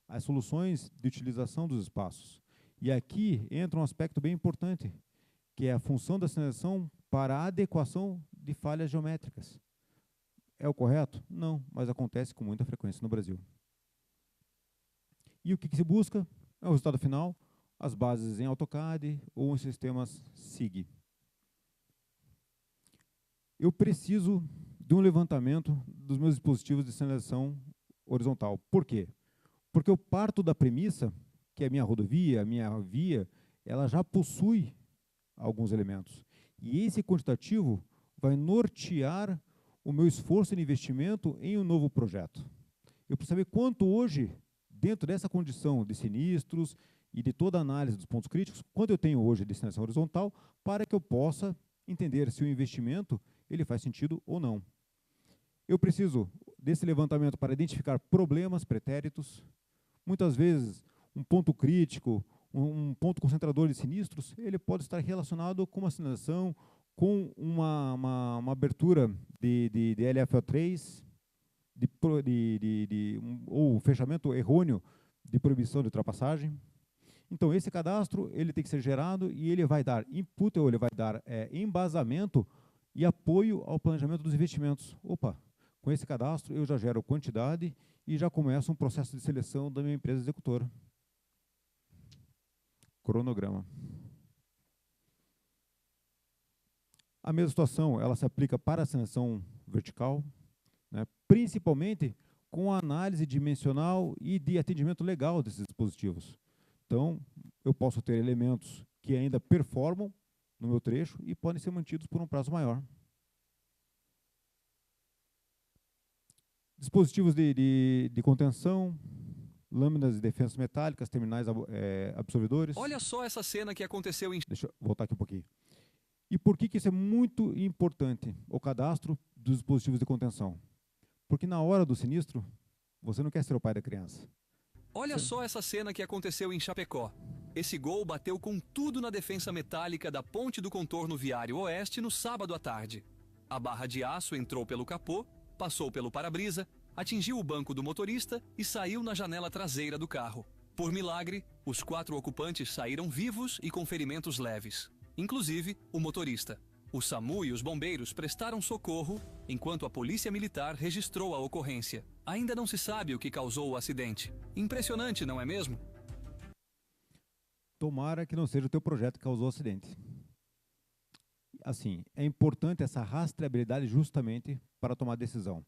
as soluções de utilização dos espaços. E aqui entra um aspecto bem importante, que é a função da sinalização para a adequação de falhas geométricas. É o correto? Não, mas acontece com muita frequência no Brasil. E o que se busca? É o resultado final, as bases em AutoCAD ou em sistemas SIG. Eu preciso de um levantamento dos meus dispositivos de sinalização horizontal. Por quê? Porque eu parto da premissa que a minha rodovia, a minha via, ela já possui alguns elementos. E esse quantitativo vai nortear o meu esforço de investimento em um novo projeto. Eu preciso saber quanto hoje, dentro dessa condição de sinistros e de toda a análise dos pontos críticos, quanto eu tenho hoje de sinalização horizontal, para que eu possa entender se o investimento ele faz sentido ou não. Eu preciso desse levantamento para identificar problemas pretéritos, Muitas vezes, um ponto crítico, um ponto concentrador de sinistros, ele pode estar relacionado com uma sinalização, com uma abertura de LFO3, ou fechamento errôneo de proibição de ultrapassagem. Então, esse cadastro ele tem que ser gerado e ele vai dar input, ou ele vai dar embasamento e apoio ao planejamento dos investimentos. Opa, com esse cadastro eu já gero quantidade e já começo um processo de seleção da minha empresa executora. Cronograma. A mesma situação, ela se aplica para a seleção vertical, né, principalmente com a análise dimensional e de atendimento legal desses dispositivos. Então, eu posso ter elementos que ainda performam no meu trecho e podem ser mantidos por um prazo maior. Dispositivos de contenção, lâminas de defensas metálicas, terminais absorvedores. Olha só essa cena que aconteceu em... Deixa eu voltar aqui um pouquinho. E por que isso é muito importante, o cadastro dos dispositivos de contenção? Porque na hora do sinistro, você não quer ser o pai da criança. Olha só essa cena que aconteceu em Chapecó. Esse gol bateu com tudo na defensa metálica da ponte do contorno viário oeste no sábado à tarde. A barra de aço entrou pelo capô, passou pelo para-brisa, atingiu o banco do motorista e saiu na janela traseira do carro. Por milagre, os 4 ocupantes saíram vivos e com ferimentos leves, inclusive o motorista. O SAMU e os bombeiros prestaram socorro, enquanto a polícia militar registrou a ocorrência. Ainda não se sabe o que causou o acidente. Impressionante, não é mesmo? Tomara que não seja o teu projeto que causou o acidente. Assim, é importante essa rastreabilidade justamente para tomar decisão.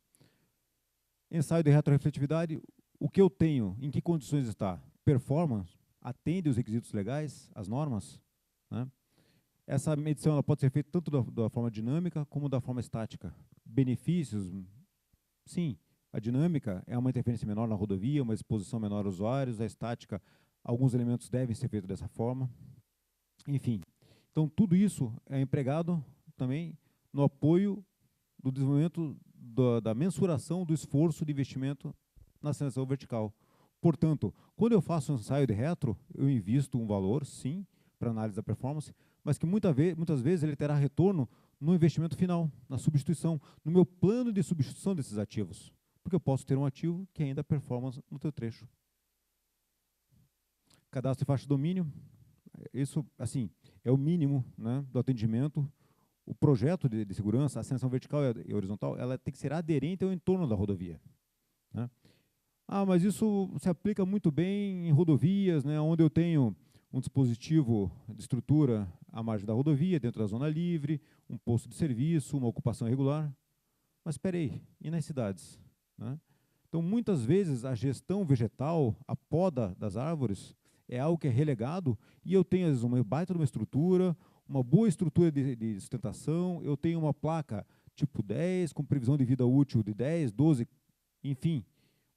Ensaio de retrorefletividade, o que eu tenho, em que condições está? Performance, atende os requisitos legais, as normas, né? Essa medição ela pode ser feita tanto da forma dinâmica como da forma estática. Benefícios, sim, a dinâmica é uma interferência menor na rodovia, uma exposição menor aos usuários, a estática, alguns elementos devem ser feitos dessa forma. Enfim, então tudo isso é empregado também no apoio do desenvolvimento da mensuração do esforço de investimento na seleção vertical. Portanto, quando eu faço um ensaio de retro, eu invisto um valor, sim, para análise da performance, mas que muitas vezes ele terá retorno no investimento final, na substituição, no meu plano de substituição desses ativos, porque eu posso ter um ativo que ainda performa no teu trecho. Cadastro de faixa de domínio, isso, assim, é o mínimo, né, do atendimento. O projeto de segurança, a seleção vertical e horizontal, ela tem que ser aderente ao entorno da rodovia, né? Ah, mas isso se aplica muito bem em rodovias, né, onde eu tenho um dispositivo de estrutura à margem da rodovia, dentro da zona livre, um posto de serviço, uma ocupação irregular. Mas espera aí, e nas cidades, né? Então, muitas vezes, a gestão vegetal, a poda das árvores, é algo que é relegado, e eu tenho, às vezes, uma baita de uma estrutura, uma boa estrutura de sustentação, eu tenho uma placa tipo 10, com previsão de vida útil de 10, 12, enfim,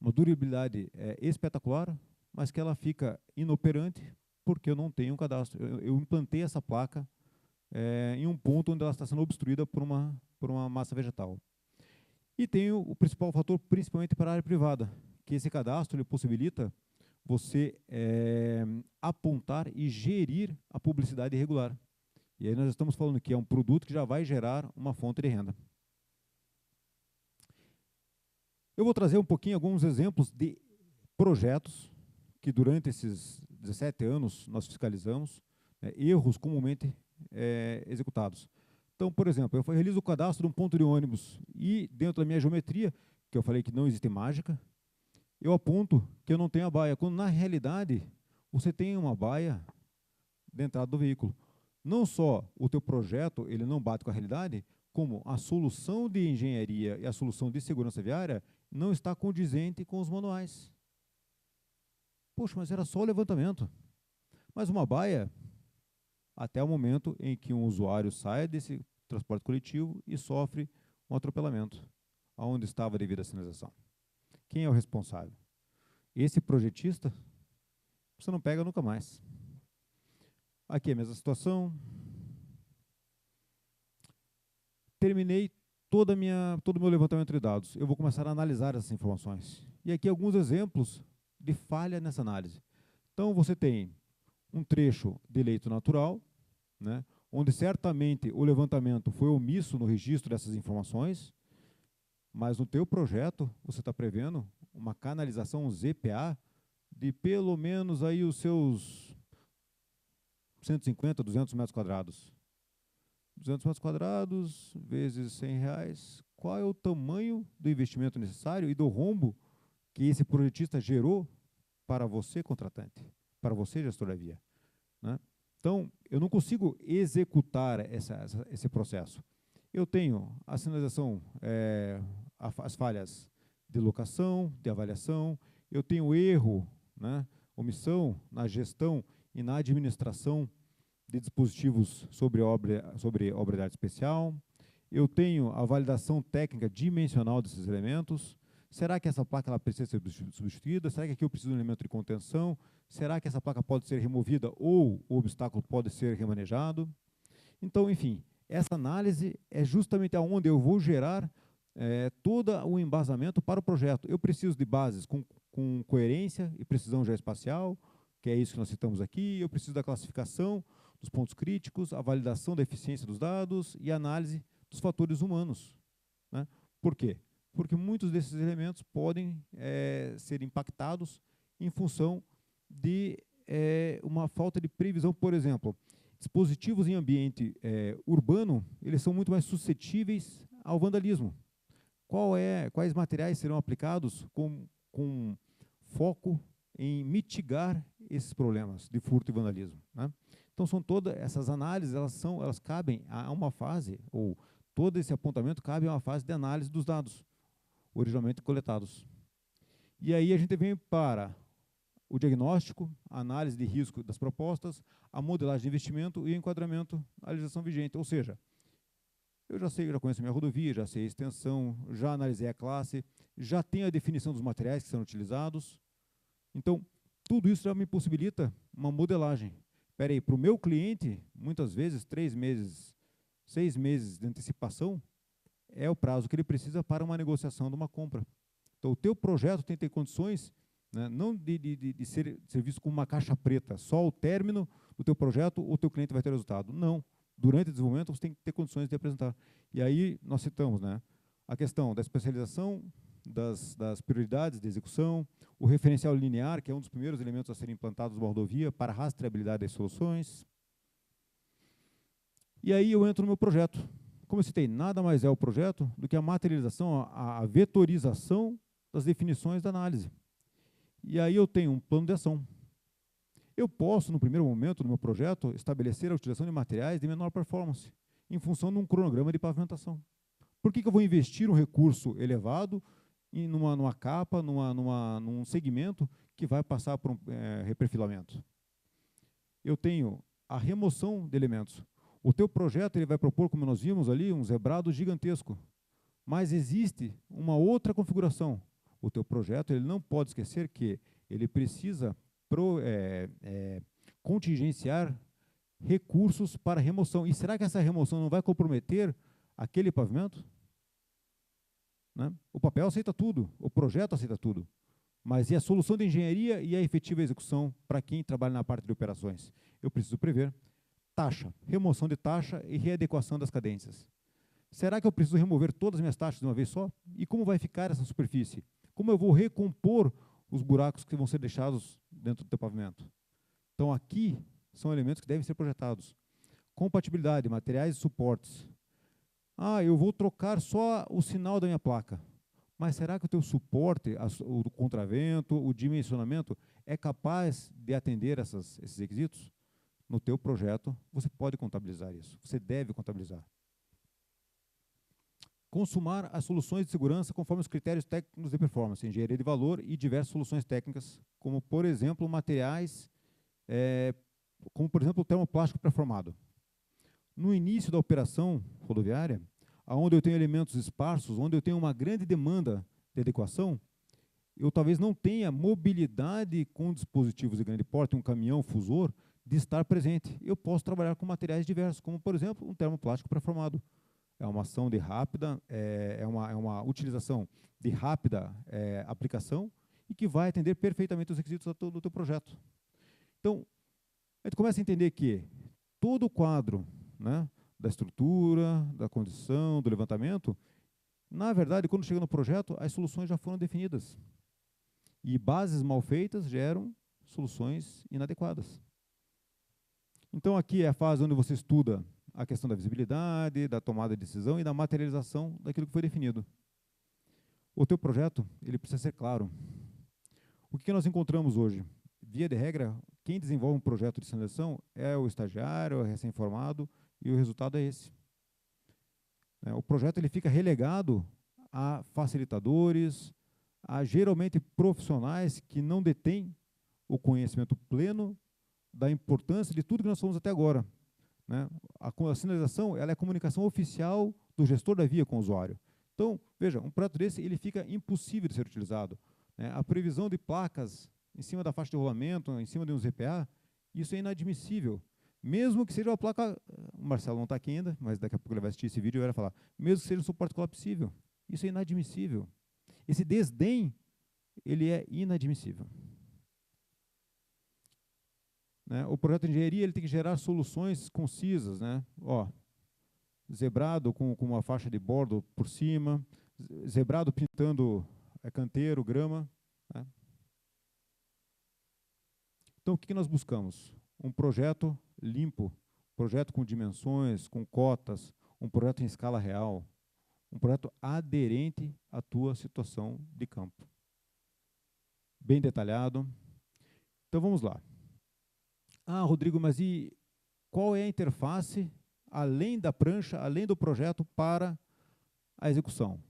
uma durabilidade espetacular, mas que ela fica inoperante, porque eu não tenho um cadastro. Eu implantei essa placa em um ponto onde ela está sendo obstruída por uma massa vegetal. E tem o principal fator, principalmente para a área privada, que esse cadastro ele possibilita você apontar e gerir a publicidade irregular. E aí nós estamos falando que é um produto que já vai gerar uma fonte de renda. Eu vou trazer um pouquinho alguns exemplos de projetos que durante esses 17 anos nós fiscalizamos, erros comumente executados. Então, por exemplo, eu realizo o cadastro de um ponto de ônibus e dentro da minha geometria, que eu falei que não existe mágica, eu aponto que eu não tenho a baia, quando na realidade você tem uma baia da entrada do veículo. Não só o teu projeto ele não bate com a realidade, como a solução de engenharia e a solução de segurança viária não está condizente com os manuais. Poxa, mas era só o levantamento. Mas uma baia, até o momento em que um usuário sai desse transporte coletivo e sofre um atropelamento, aonde estava a devida sinalização. Quem é o responsável? Esse projetista, você não pega nunca mais. Aqui é a mesma situação. Terminei todo o meu levantamento de dados. Eu vou começar a analisar essas informações. E aqui alguns exemplos de falha nessa análise. Então, você tem um trecho de leito natural, né, onde certamente o levantamento foi omisso no registro dessas informações, mas no teu projeto você está prevendo uma canalização ZPA de pelo menos aí os seus 150, 200 metros quadrados. 200 metros quadrados vezes R$100, qual é o tamanho do investimento necessário e do rombo que esse projetista gerou para você, contratante, para você, gestor da via, né? Então, eu não consigo executar esse processo. Eu tenho a sinalização, as falhas de locação, de avaliação, eu tenho erro, né, omissão na gestão e na administração de dispositivos sobre obra de arte especial, eu tenho a validação técnica dimensional desses elementos. Será que essa placa ela precisa ser substituída? Será que aqui eu preciso de um elemento de contenção? Será que essa placa pode ser removida ou o obstáculo pode ser remanejado? Então, enfim, essa análise é justamente aonde eu vou gerar todo o embasamento para o projeto. Eu preciso de bases com coerência e precisão geoespacial, que é isso que nós citamos aqui. Eu preciso da classificação dos pontos críticos, a validação da eficiência dos dados e a análise dos fatores humanos, né? Por quê? Porque muitos desses elementos podem ser impactados em função de uma falta de previsão. Por exemplo, dispositivos em ambiente urbano, eles são muito mais suscetíveis ao vandalismo. Quais materiais serão aplicados com foco em mitigar esses problemas de furto e vandalismo, né? Então, são todas essas análises, elas cabem a uma fase, ou todo esse apontamento cabe a uma fase de análise dos dados originalmente coletados. E aí a gente vem para o diagnóstico, a análise de risco das propostas, a modelagem de investimento e o enquadramento à legislação vigente. Ou seja, eu já conheço a minha rodovia, já sei a extensão, já analisei a classe, já tenho a definição dos materiais que serão utilizados. Então, tudo isso já me possibilita uma modelagem. Espera aí, para o meu cliente, muitas vezes, 3 meses, 6 meses de antecipação é o prazo que ele precisa para uma negociação de uma compra. Então, o teu projeto tem que ter condições, né, não de ser visto como uma caixa preta, só ao término do teu projeto o teu cliente vai ter resultado. Não. Durante o desenvolvimento, você tem que ter condições de apresentar. E aí, nós citamos, né, a questão da especialização, das prioridades de execução, o referencial linear, que é um dos primeiros elementos a serem implantados numa rodovia para a rastreabilidade das soluções. E aí eu entro no meu projeto. Como eu citei, nada mais é o projeto do que a materialização, a vetorização das definições da análise. E aí eu tenho um plano de ação. Eu posso, no primeiro momento do meu projeto, estabelecer a utilização de materiais de menor performance, em função de um cronograma de pavimentação. Por que eu vou investir um recurso elevado numa capa, num segmento que vai passar por um reperfilamento? Eu tenho a remoção de elementos. O teu projeto ele vai propor, como nós vimos ali, um zebrado gigantesco. Mas existe uma outra configuração. O teu projeto ele não pode esquecer que ele precisa contingenciar recursos para remoção. E será que essa remoção não vai comprometer aquele pavimento? Né? O papel aceita tudo, o projeto aceita tudo, mas e a solução de engenharia e a efetiva execução para quem trabalha na parte de operações? Eu preciso prever taxa, remoção de taxa e readequação das cadências. Será que eu preciso remover todas as minhas taxas de uma vez só? E como vai ficar essa superfície? Como eu vou recompor os buracos que vão ser deixados dentro do teu pavimento? Então, aqui são elementos que devem ser projetados. Compatibilidade, materiais e suportes. Eu vou trocar só o sinal da minha placa. Mas será que o teu suporte, o contravento, o dimensionamento, é capaz de atender esses requisitos? No teu projeto, você pode contabilizar isso. Você deve contabilizar. Consumar as soluções de segurança conforme os critérios técnicos de performance, engenharia de valor e diversas soluções técnicas, como, por exemplo, materiais, como, por exemplo, o termoplástico pré-formado. No início da operação rodoviária, onde eu tenho elementos esparsos, onde eu tenho uma grande demanda de adequação, eu talvez não tenha mobilidade com dispositivos de grande porte, um caminhão fusor, de estar presente. Eu posso trabalhar com materiais diversos, como, por exemplo, um termoplástico pré-formado. É uma ação de rápida, é uma utilização de rápida aplicação e que vai atender perfeitamente os requisitos do teu projeto. Então, a gente começa a entender que todo o quadro, né, da estrutura, da condição, do levantamento, na verdade, quando chega no projeto, as soluções já foram definidas. E bases mal feitas geram soluções inadequadas. Então, aqui é a fase onde você estuda a questão da visibilidade, da tomada de decisão e da materialização daquilo que foi definido. O teu projeto, ele precisa ser claro. O que nós encontramos hoje? Via de regra, quem desenvolve um projeto de sinalização é o estagiário, é o recém-formado, e o resultado é esse. O projeto ele fica relegado a facilitadores, a geralmente profissionais que não detêm o conhecimento pleno da importância de tudo que nós falamos até agora. A sinalização ela é a comunicação oficial do gestor da via com o usuário. Então, veja, um projeto desse ele fica impossível de ser utilizado. A previsão de placas em cima da faixa de rolamento, em cima de um ZPA, isso é inadmissível. Mesmo que seja uma placa, o Marcelo não está aqui ainda, mas daqui a pouco ele vai assistir esse vídeo e vai falar, mesmo que seja um suporte colapsível, isso é inadmissível. Esse desdém, ele é inadmissível. O projeto de engenharia ele tem que gerar soluções concisas, zebrado com uma faixa de bordo por cima, zebrado pintando canteiro, grama. Então, o que nós buscamos? Um projeto limpo, projeto com dimensões, com cotas, um projeto em escala real, um projeto aderente à tua situação de campo. Bem detalhado. Então, vamos lá. Rodrigo, mas e qual é a interface, além da prancha, além do projeto, para a execução?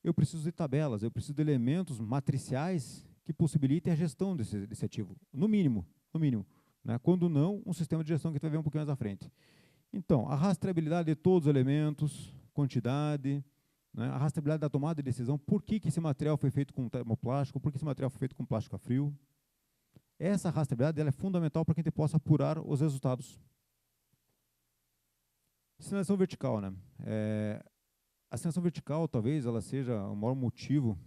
Eu preciso de tabelas, eu preciso de elementos matriciais que possibilitem a gestão desse ativo, no mínimo. Quando não, um sistema de gestão que a gente vai ver um pouquinho mais à frente. Então, a rastreabilidade de todos os elementos, quantidade, a rastreabilidade da tomada de decisão, por que esse material foi feito com termoplástico, por que esse material foi feito com plástico a frio. Essa rastreabilidade ela é fundamental para que a gente possa apurar os resultados. Sinalização vertical. A sinalização vertical, talvez, ela seja o maior motivo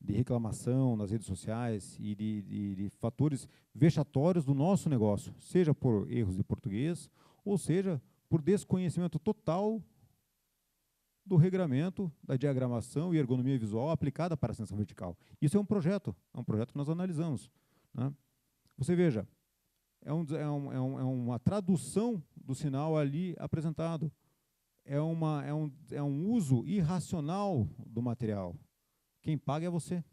de reclamação nas redes sociais e de fatores vexatórios do nosso negócio, seja por erros de português, ou seja, por desconhecimento total do regramento, da diagramação e ergonomia visual aplicada para a sinalização vertical. Isso é um projeto que nós analisamos. Você veja, é uma tradução do sinal ali apresentado. É um uso irracional do material. Quem paga é você.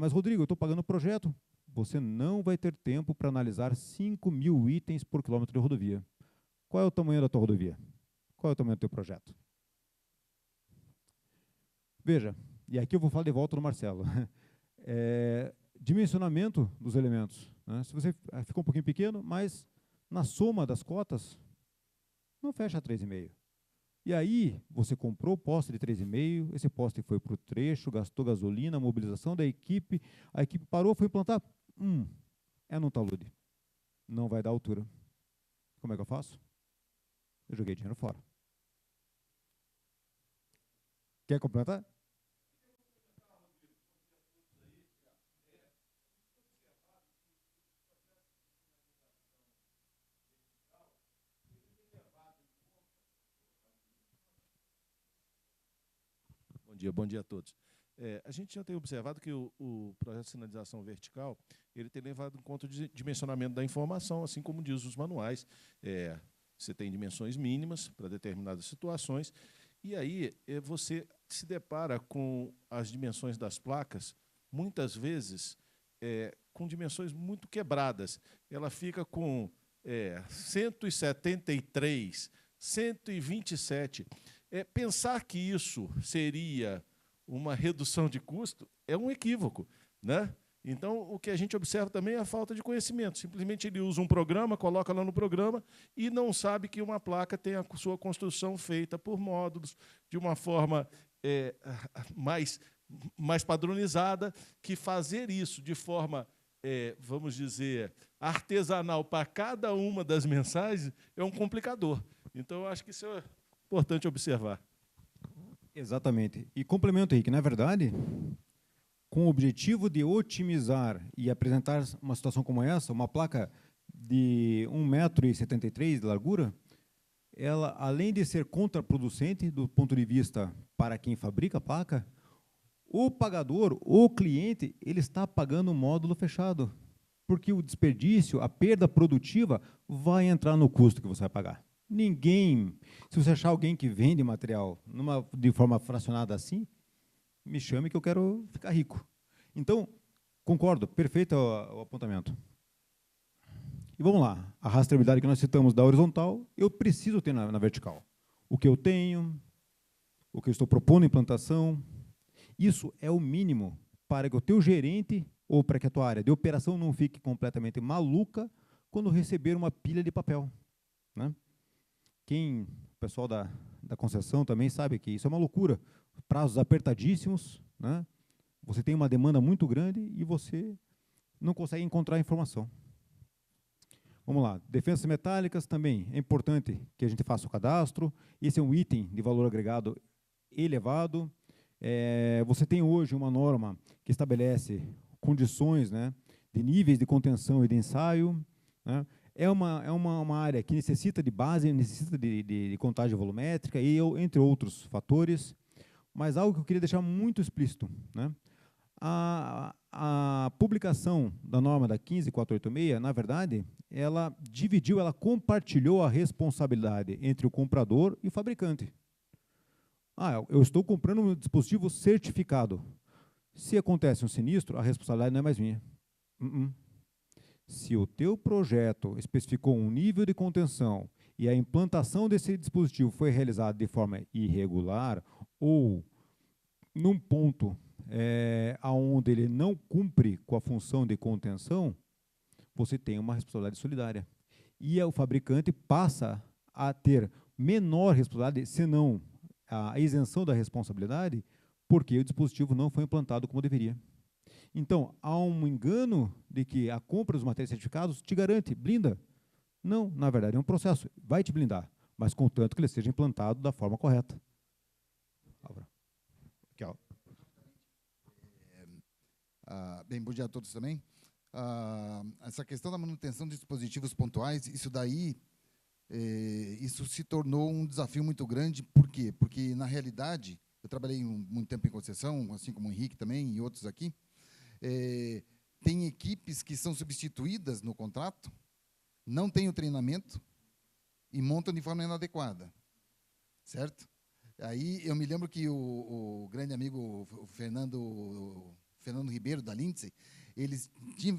Mas Rodrigo, eu estou pagando o projeto. Você não vai ter tempo para analisar 5.000 itens por quilômetro de rodovia. Qual é o tamanho da tua rodovia? Qual é o tamanho do teu projeto? Veja, e aqui eu vou falar de volta no Marcelo. Dimensionamento dos elementos. Se você ficou um pouquinho pequeno, mas na soma das cotas, não fecha 3,5. E aí, você comprou o poste de 3,5, esse poste foi para o trecho, gastou gasolina, mobilização da equipe, a equipe parou, foi implantar, é num talude. Não vai dar altura. Como é que eu faço? Eu joguei dinheiro fora. Quer complementar? Bom dia a todos. A gente já tem observado que o projeto de sinalização vertical ele tem levado em conta o dimensionamento da informação, assim como diz os manuais. Você tem dimensões mínimas para determinadas situações, e aí você se depara com as dimensões das placas, muitas vezes com dimensões muito quebradas. Ela fica com 173, 127. Pensar que isso seria uma redução de custo é um equívoco, Então, o que a gente observa também é a falta de conhecimento. Simplesmente ele usa um programa, coloca lá no programa e não sabe que uma placa tem a sua construção feita por módulos, de uma forma mais padronizada, que fazer isso de forma, vamos dizer, artesanal para cada uma das mensagens é um complicador. Então, eu acho que isso é importante observar. Exatamente. E complemento, Henrique, na verdade, com o objetivo de otimizar e apresentar uma situação como essa, uma placa de 1,73 m de largura, ela, além de ser contraproducente do ponto de vista para quem fabrica a placa, o pagador, o cliente, ele está pagando um módulo fechado, porque o desperdício, a perda produtiva, vai entrar no custo que você vai pagar. Ninguém, se você achar alguém que vende material de forma fracionada assim, me chame que eu quero ficar rico. Então, concordo, perfeito o apontamento. E vamos lá, a rastreabilidade que nós citamos da horizontal, eu preciso ter na vertical. O que eu tenho, o que eu estou propondo em implantação, isso é o mínimo para que o teu gerente ou para que a tua área de operação não fique completamente maluca quando receber uma pilha de papel, né? O pessoal da concessão também sabe que isso é uma loucura. Prazos apertadíssimos, né? Você tem uma demanda muito grande e você não consegue encontrar informação. Vamos lá, defensas metálicas também. É importante que a gente faça o cadastro. Esse é um item de valor agregado elevado. Você tem hoje uma norma que estabelece condições, né, de níveis de contenção e de ensaio, né? É uma área que necessita de base, necessita de contagem volumétrica, entre outros fatores, mas algo que eu queria deixar muito explícito, né? A publicação da norma da 15486, na verdade, ela compartilhou a responsabilidade entre o comprador e o fabricante. Eu estou comprando um dispositivo certificado. Se acontece um sinistro, a responsabilidade não é mais minha. Se o teu projeto especificou um nível de contenção e a implantação desse dispositivo foi realizada de forma irregular ou num ponto onde ele não cumpre com a função de contenção, você tem uma responsabilidade solidária. E o fabricante passa a ter menor responsabilidade, senão a isenção da responsabilidade, porque o dispositivo não foi implantado como deveria. Então, há um engano de que a compra dos materiais certificados te garante, blinda. Não, na verdade, é um processo, vai te blindar, mas contanto que ele seja implantado da forma correta. Aqui, ó. Bem, bom dia a todos também. Essa questão da manutenção de dispositivos pontuais, isso daí, isso se tornou um desafio muito grande. Por quê? Porque, na realidade, eu trabalhei muito tempo em concessão, assim como o Henrique também e outros aqui, tem equipes que são substituídas no contrato, não têm o treinamento e montam de forma inadequada, certo? Aí eu me lembro que o grande amigo Fernando Ribeiro, da Lindsay, eles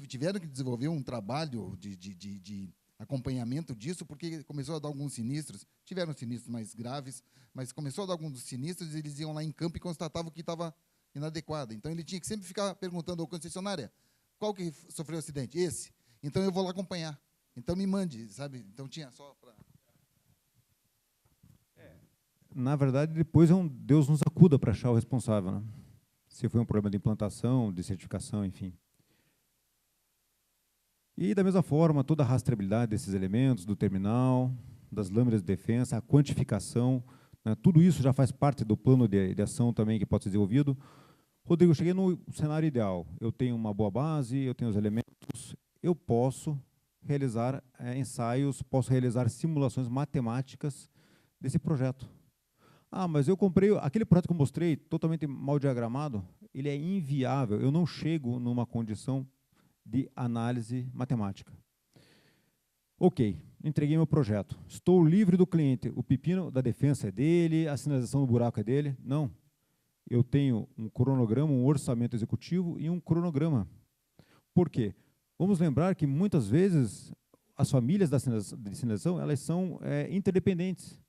tiveram que desenvolver um trabalho de acompanhamento disso, porque começou a dar alguns sinistros, tiveram sinistros mais graves, mas começou a dar alguns sinistros e eles iam lá em campo e constatavam que estava inadequado. Então, ele tinha que sempre ficar perguntando ao concessionária, qual que sofreu acidente? Esse. Então, eu vou lá acompanhar. Então, me mande, sabe? Então, tinha só para... Na verdade, depois Deus nos acuda para achar o responsável, né? Se foi um problema de implantação, de certificação, enfim. E, da mesma forma, toda a rastreabilidade desses elementos, do terminal, das lâminas de defesa, a quantificação, né, tudo isso já faz parte do plano de ação também que pode ser desenvolvido. Rodrigo, eu cheguei no cenário ideal. Eu tenho uma boa base, eu tenho os elementos, eu posso realizar ensaios, posso realizar simulações matemáticas desse projeto. Mas eu comprei, aquele projeto que eu mostrei, totalmente mal diagramado, ele é inviável, eu não chego numa condição de análise matemática. Ok, entreguei meu projeto, estou livre do cliente, o pepino da defesa é dele, a sinalização do buraco é dele? Não. Eu tenho um cronograma, um orçamento executivo e um cronograma. Por quê? Vamos lembrar que, muitas vezes, as famílias de sinalização, elas são interdependentes.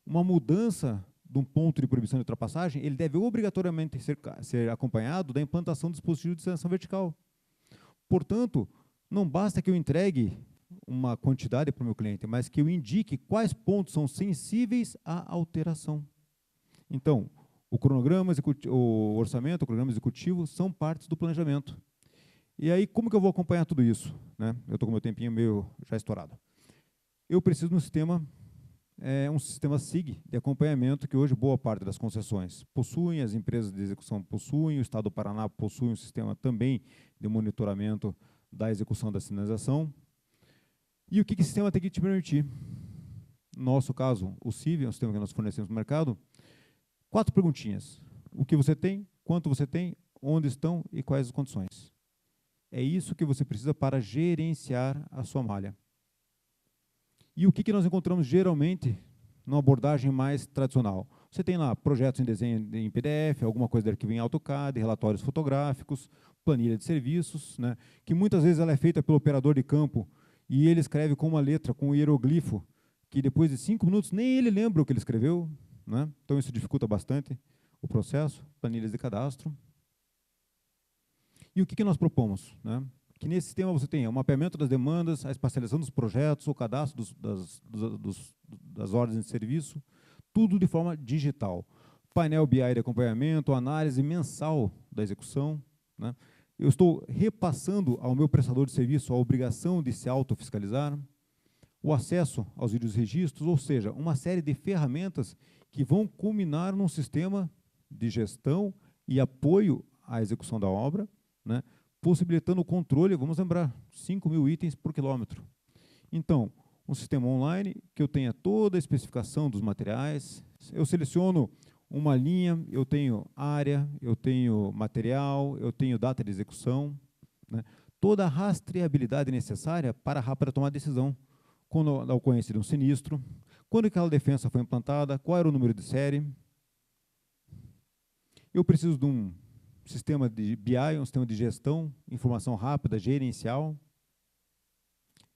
Uma mudança de um ponto de proibição de ultrapassagem, ele deve obrigatoriamente ser acompanhado da implantação do dispositivo de sinalização vertical. Portanto, não basta que eu entregue uma quantidade para o meu cliente, mas que eu indique quais pontos são sensíveis à alteração. Então, o cronograma executivo, o orçamento, o cronograma executivo são partes do planejamento. E aí, como que eu vou acompanhar tudo isso, né? Eu estou com o meu tempinho meio já estourado. Eu preciso de um sistema é um sistema SIG de acompanhamento que hoje boa parte das concessões possuem, as empresas de execução possuem, o Estado do Paraná possui um sistema também de monitoramento da execução da sinalização. E o que esse sistema tem que te permitir? No nosso caso, o CIV, é um sistema que nós fornecemos no mercado. 4 perguntinhas. O que você tem, quanto você tem, onde estão e quais as condições. É isso que você precisa para gerenciar a sua malha. E o que nós encontramos geralmente numa abordagem mais tradicional? Você tem lá projetos em desenho em PDF, alguma coisa de arquivo em AutoCAD, relatórios fotográficos, planilha de serviços, né, que muitas vezes ela é feita pelo operador de campo e ele escreve com uma letra, com um hieroglifo, que depois de 5 minutos nem ele lembra o que ele escreveu, né? Então isso dificulta bastante o processo, planilhas de cadastro. E o que nós propomos? Né? Que nesse sistema você tenha o mapeamento das demandas, a espacialização dos projetos, o cadastro das ordens de serviço, tudo de forma digital. Painel BI de acompanhamento, análise mensal da execução. Né? Eu estou repassando ao meu prestador de serviço a obrigação de se autofiscalizar, o acesso aos vídeos registros, ou seja, uma série de ferramentas que vão culminar num sistema de gestão e apoio à execução da obra, né, possibilitando o controle, vamos lembrar, 5.000 itens por quilômetro. Então, um sistema online que eu tenha toda a especificação dos materiais, eu seleciono uma linha, eu tenho área, eu tenho material, eu tenho data de execução, né, toda a rastreabilidade necessária para a rápida tomar decisão, quando a ocorrência de um sinistro, quando aquela defensa foi implantada, qual era o número de série. Eu preciso de um sistema de BI, um sistema de gestão, informação rápida, gerencial.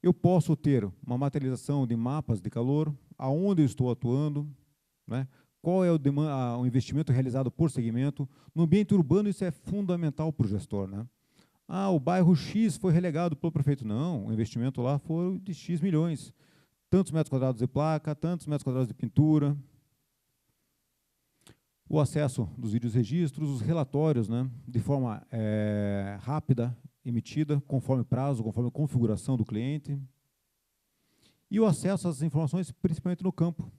Eu posso ter uma materialização de mapas de calor, aonde eu estou atuando, né? Qual é o investimento realizado por segmento. No ambiente urbano, isso é fundamental para o gestor. Né? Ah, o bairro X foi relegado pelo prefeito. Não, o investimento lá foi de X milhões. Tantos metros quadrados de placa, tantos metros quadrados de pintura. O acesso dos vídeos registros, os relatórios, né, de forma rápida, emitida, conforme prazo, conforme configuração do cliente. E o acesso às informações, principalmente no campo.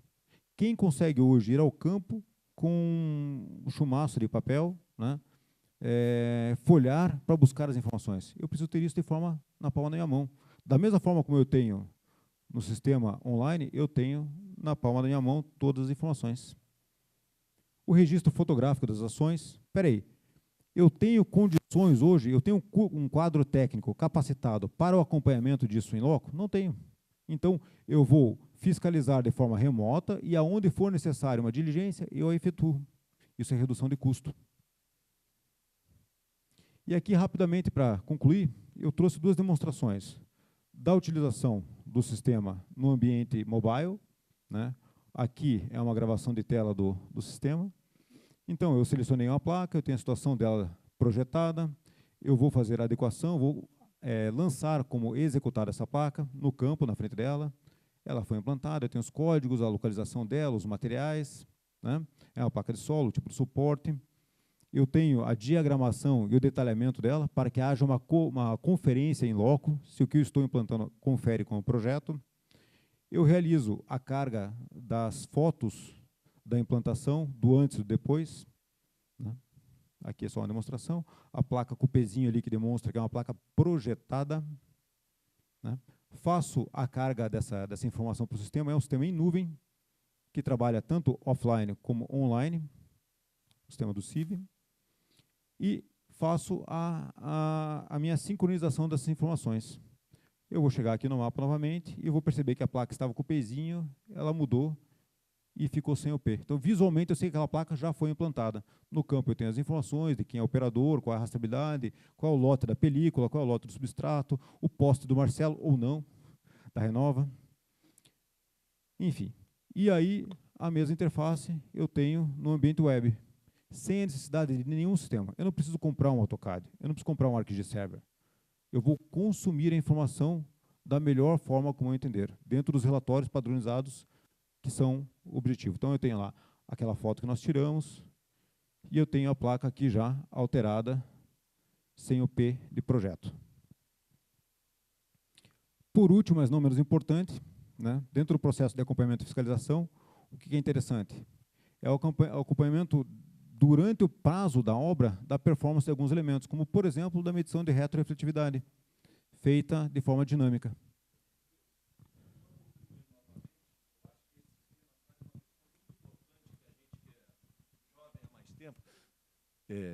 Quem consegue hoje ir ao campo com um chumaço de papel, né, folhar para buscar as informações? Eu preciso ter isso de forma na palma da minha mão. Da mesma forma como eu tenho no sistema online, eu tenho na palma da minha mão todas as informações. O registro fotográfico das ações. Espera aí, eu tenho condições hoje, eu tenho um quadro técnico capacitado para o acompanhamento disso em loco? Não tenho. Então, eu vou fiscalizar de forma remota e aonde for necessário uma diligência, eu a efetuo. Isso é redução de custo. E aqui, rapidamente, para concluir, eu trouxe 2 demonstrações da utilização do sistema no ambiente mobile, né? Aqui é uma gravação de tela do sistema. Então, eu selecionei uma placa, eu tenho a situação dela projetada, eu vou fazer a adequação, vou lançar como executar essa placa no campo, na frente dela. Ela foi implantada, eu tenho os códigos, a localização dela, os materiais, né? É uma placa de solo, o tipo de suporte. Eu tenho a diagramação e o detalhamento dela para que haja uma conferência em loco, se o que eu estou implantando confere com o projeto. Eu realizo a carga das fotos da implantação, do antes e do depois. Né? Aqui é só uma demonstração. A placa com o pezinho ali que demonstra que é uma placa projetada. Né? Faço a carga dessa informação para o sistema. É um sistema em nuvem, que trabalha tanto offline como online, o sistema do CIV. E faço a minha sincronização dessas informações. Eu vou chegar aqui no mapa novamente e vou perceber que a placa estava com o pezinho, ela mudou e ficou sem o P. Então, visualmente, eu sei que aquela placa já foi implantada. No campo, eu tenho as informações de quem é o operador, qual é a rastreabilidade, qual é o lote da película, qual é o lote do substrato, o poste do Marcelo, ou não, da Renova. Enfim. E aí, a mesma interface eu tenho no ambiente web, sem a necessidade de nenhum sistema. Eu não preciso comprar um AutoCAD, eu não preciso comprar um ArcGIS Server. Eu vou consumir a informação da melhor forma como eu entender, dentro dos relatórios padronizados que são o objetivo. Então, eu tenho lá aquela foto que nós tiramos e eu tenho a placa aqui já alterada, sem o P de projeto. Por último, mas não menos importante, né? Dentro do processo de acompanhamento e fiscalização, o que é interessante? É o acompanhamento durante o prazo da obra da performance de alguns elementos, como, por exemplo, da medição de retrorefletividade, feita de forma dinâmica.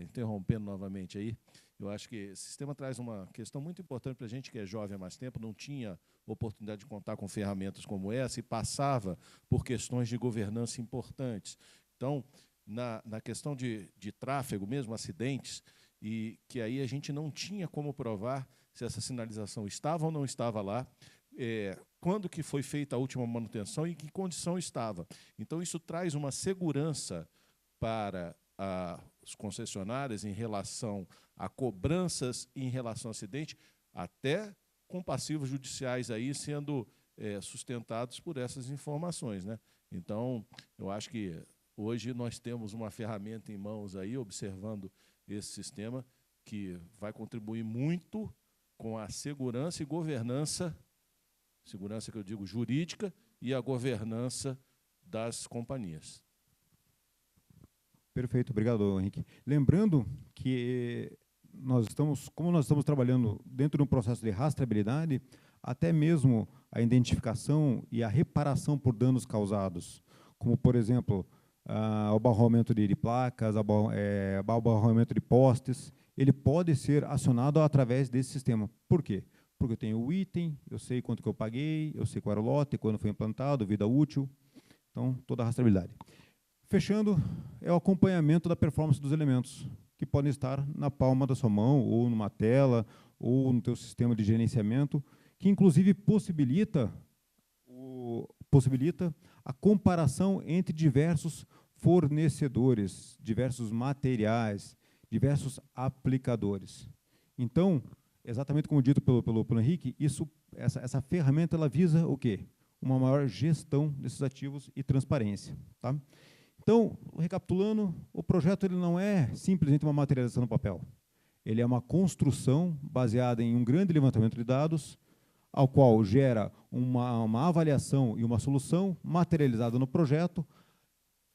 Interrompendo novamente aí, eu acho que esse sistema traz uma questão muito importante para a gente que é jovem há mais tempo, não tinha oportunidade de contar com ferramentas como essa e passava por questões de governança importantes. Então, na questão de tráfego mesmo, acidentes, e que aí a gente não tinha como provar se essa sinalização estava ou não estava lá, quando que foi feita a última manutenção e em que condição estava. Então, isso traz uma segurança para as concessionárias em relação a cobranças em relação ao acidente, até com passivos judiciais aí sendo sustentados por essas informações, né? Então, eu acho que hoje nós temos uma ferramenta em mãos aí, observando esse sistema, que vai contribuir muito com a segurança e governança, segurança que eu digo jurídica, e a governança das companhias. Perfeito, obrigado, Henrique. Lembrando que como nós estamos trabalhando dentro de um processo de rastreabilidade, até mesmo a identificação e a reparação por danos causados, como, por exemplo, o barroamento de placas, o barroamento de postes, ele pode ser acionado através desse sistema. Por quê? Porque eu tenho o item, eu sei quanto que eu paguei, eu sei qual era o lote, quando foi implantado, vida útil, então toda a rastreabilidade. Fechando, é o acompanhamento da performance dos elementos, que podem estar na palma da sua mão, ou numa tela, ou no teu sistema de gerenciamento, que inclusive possibilita a comparação entre diversos fornecedores, diversos materiais, diversos aplicadores. Então, exatamente como dito pelo Henrique, essa ferramenta ela visa o quê? Uma maior gestão desses ativos e transparência. Tá? Então, recapitulando, o projeto ele não é simplesmente uma materialização no papel. Ele é uma construção baseada em um grande levantamento de dados, ao qual gera uma avaliação e uma solução materializada no projeto,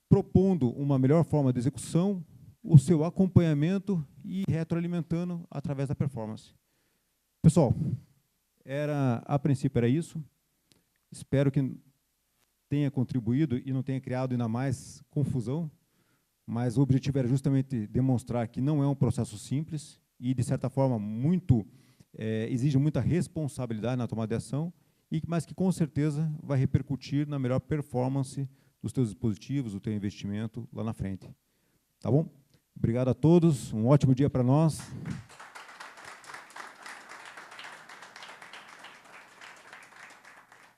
propondo uma melhor forma de execução, o seu acompanhamento e retroalimentando através da performance. Pessoal, a princípio era isso. Espero que tenha contribuído e não tenha criado ainda mais confusão, mas o objetivo era justamente demonstrar que não é um processo simples e, de certa forma, exige muita responsabilidade na tomada de ação, mas que, com certeza, vai repercutir na melhor performance dos teus dispositivos, do teu investimento lá na frente. Tá bom? Obrigado a todos, um ótimo dia para nós.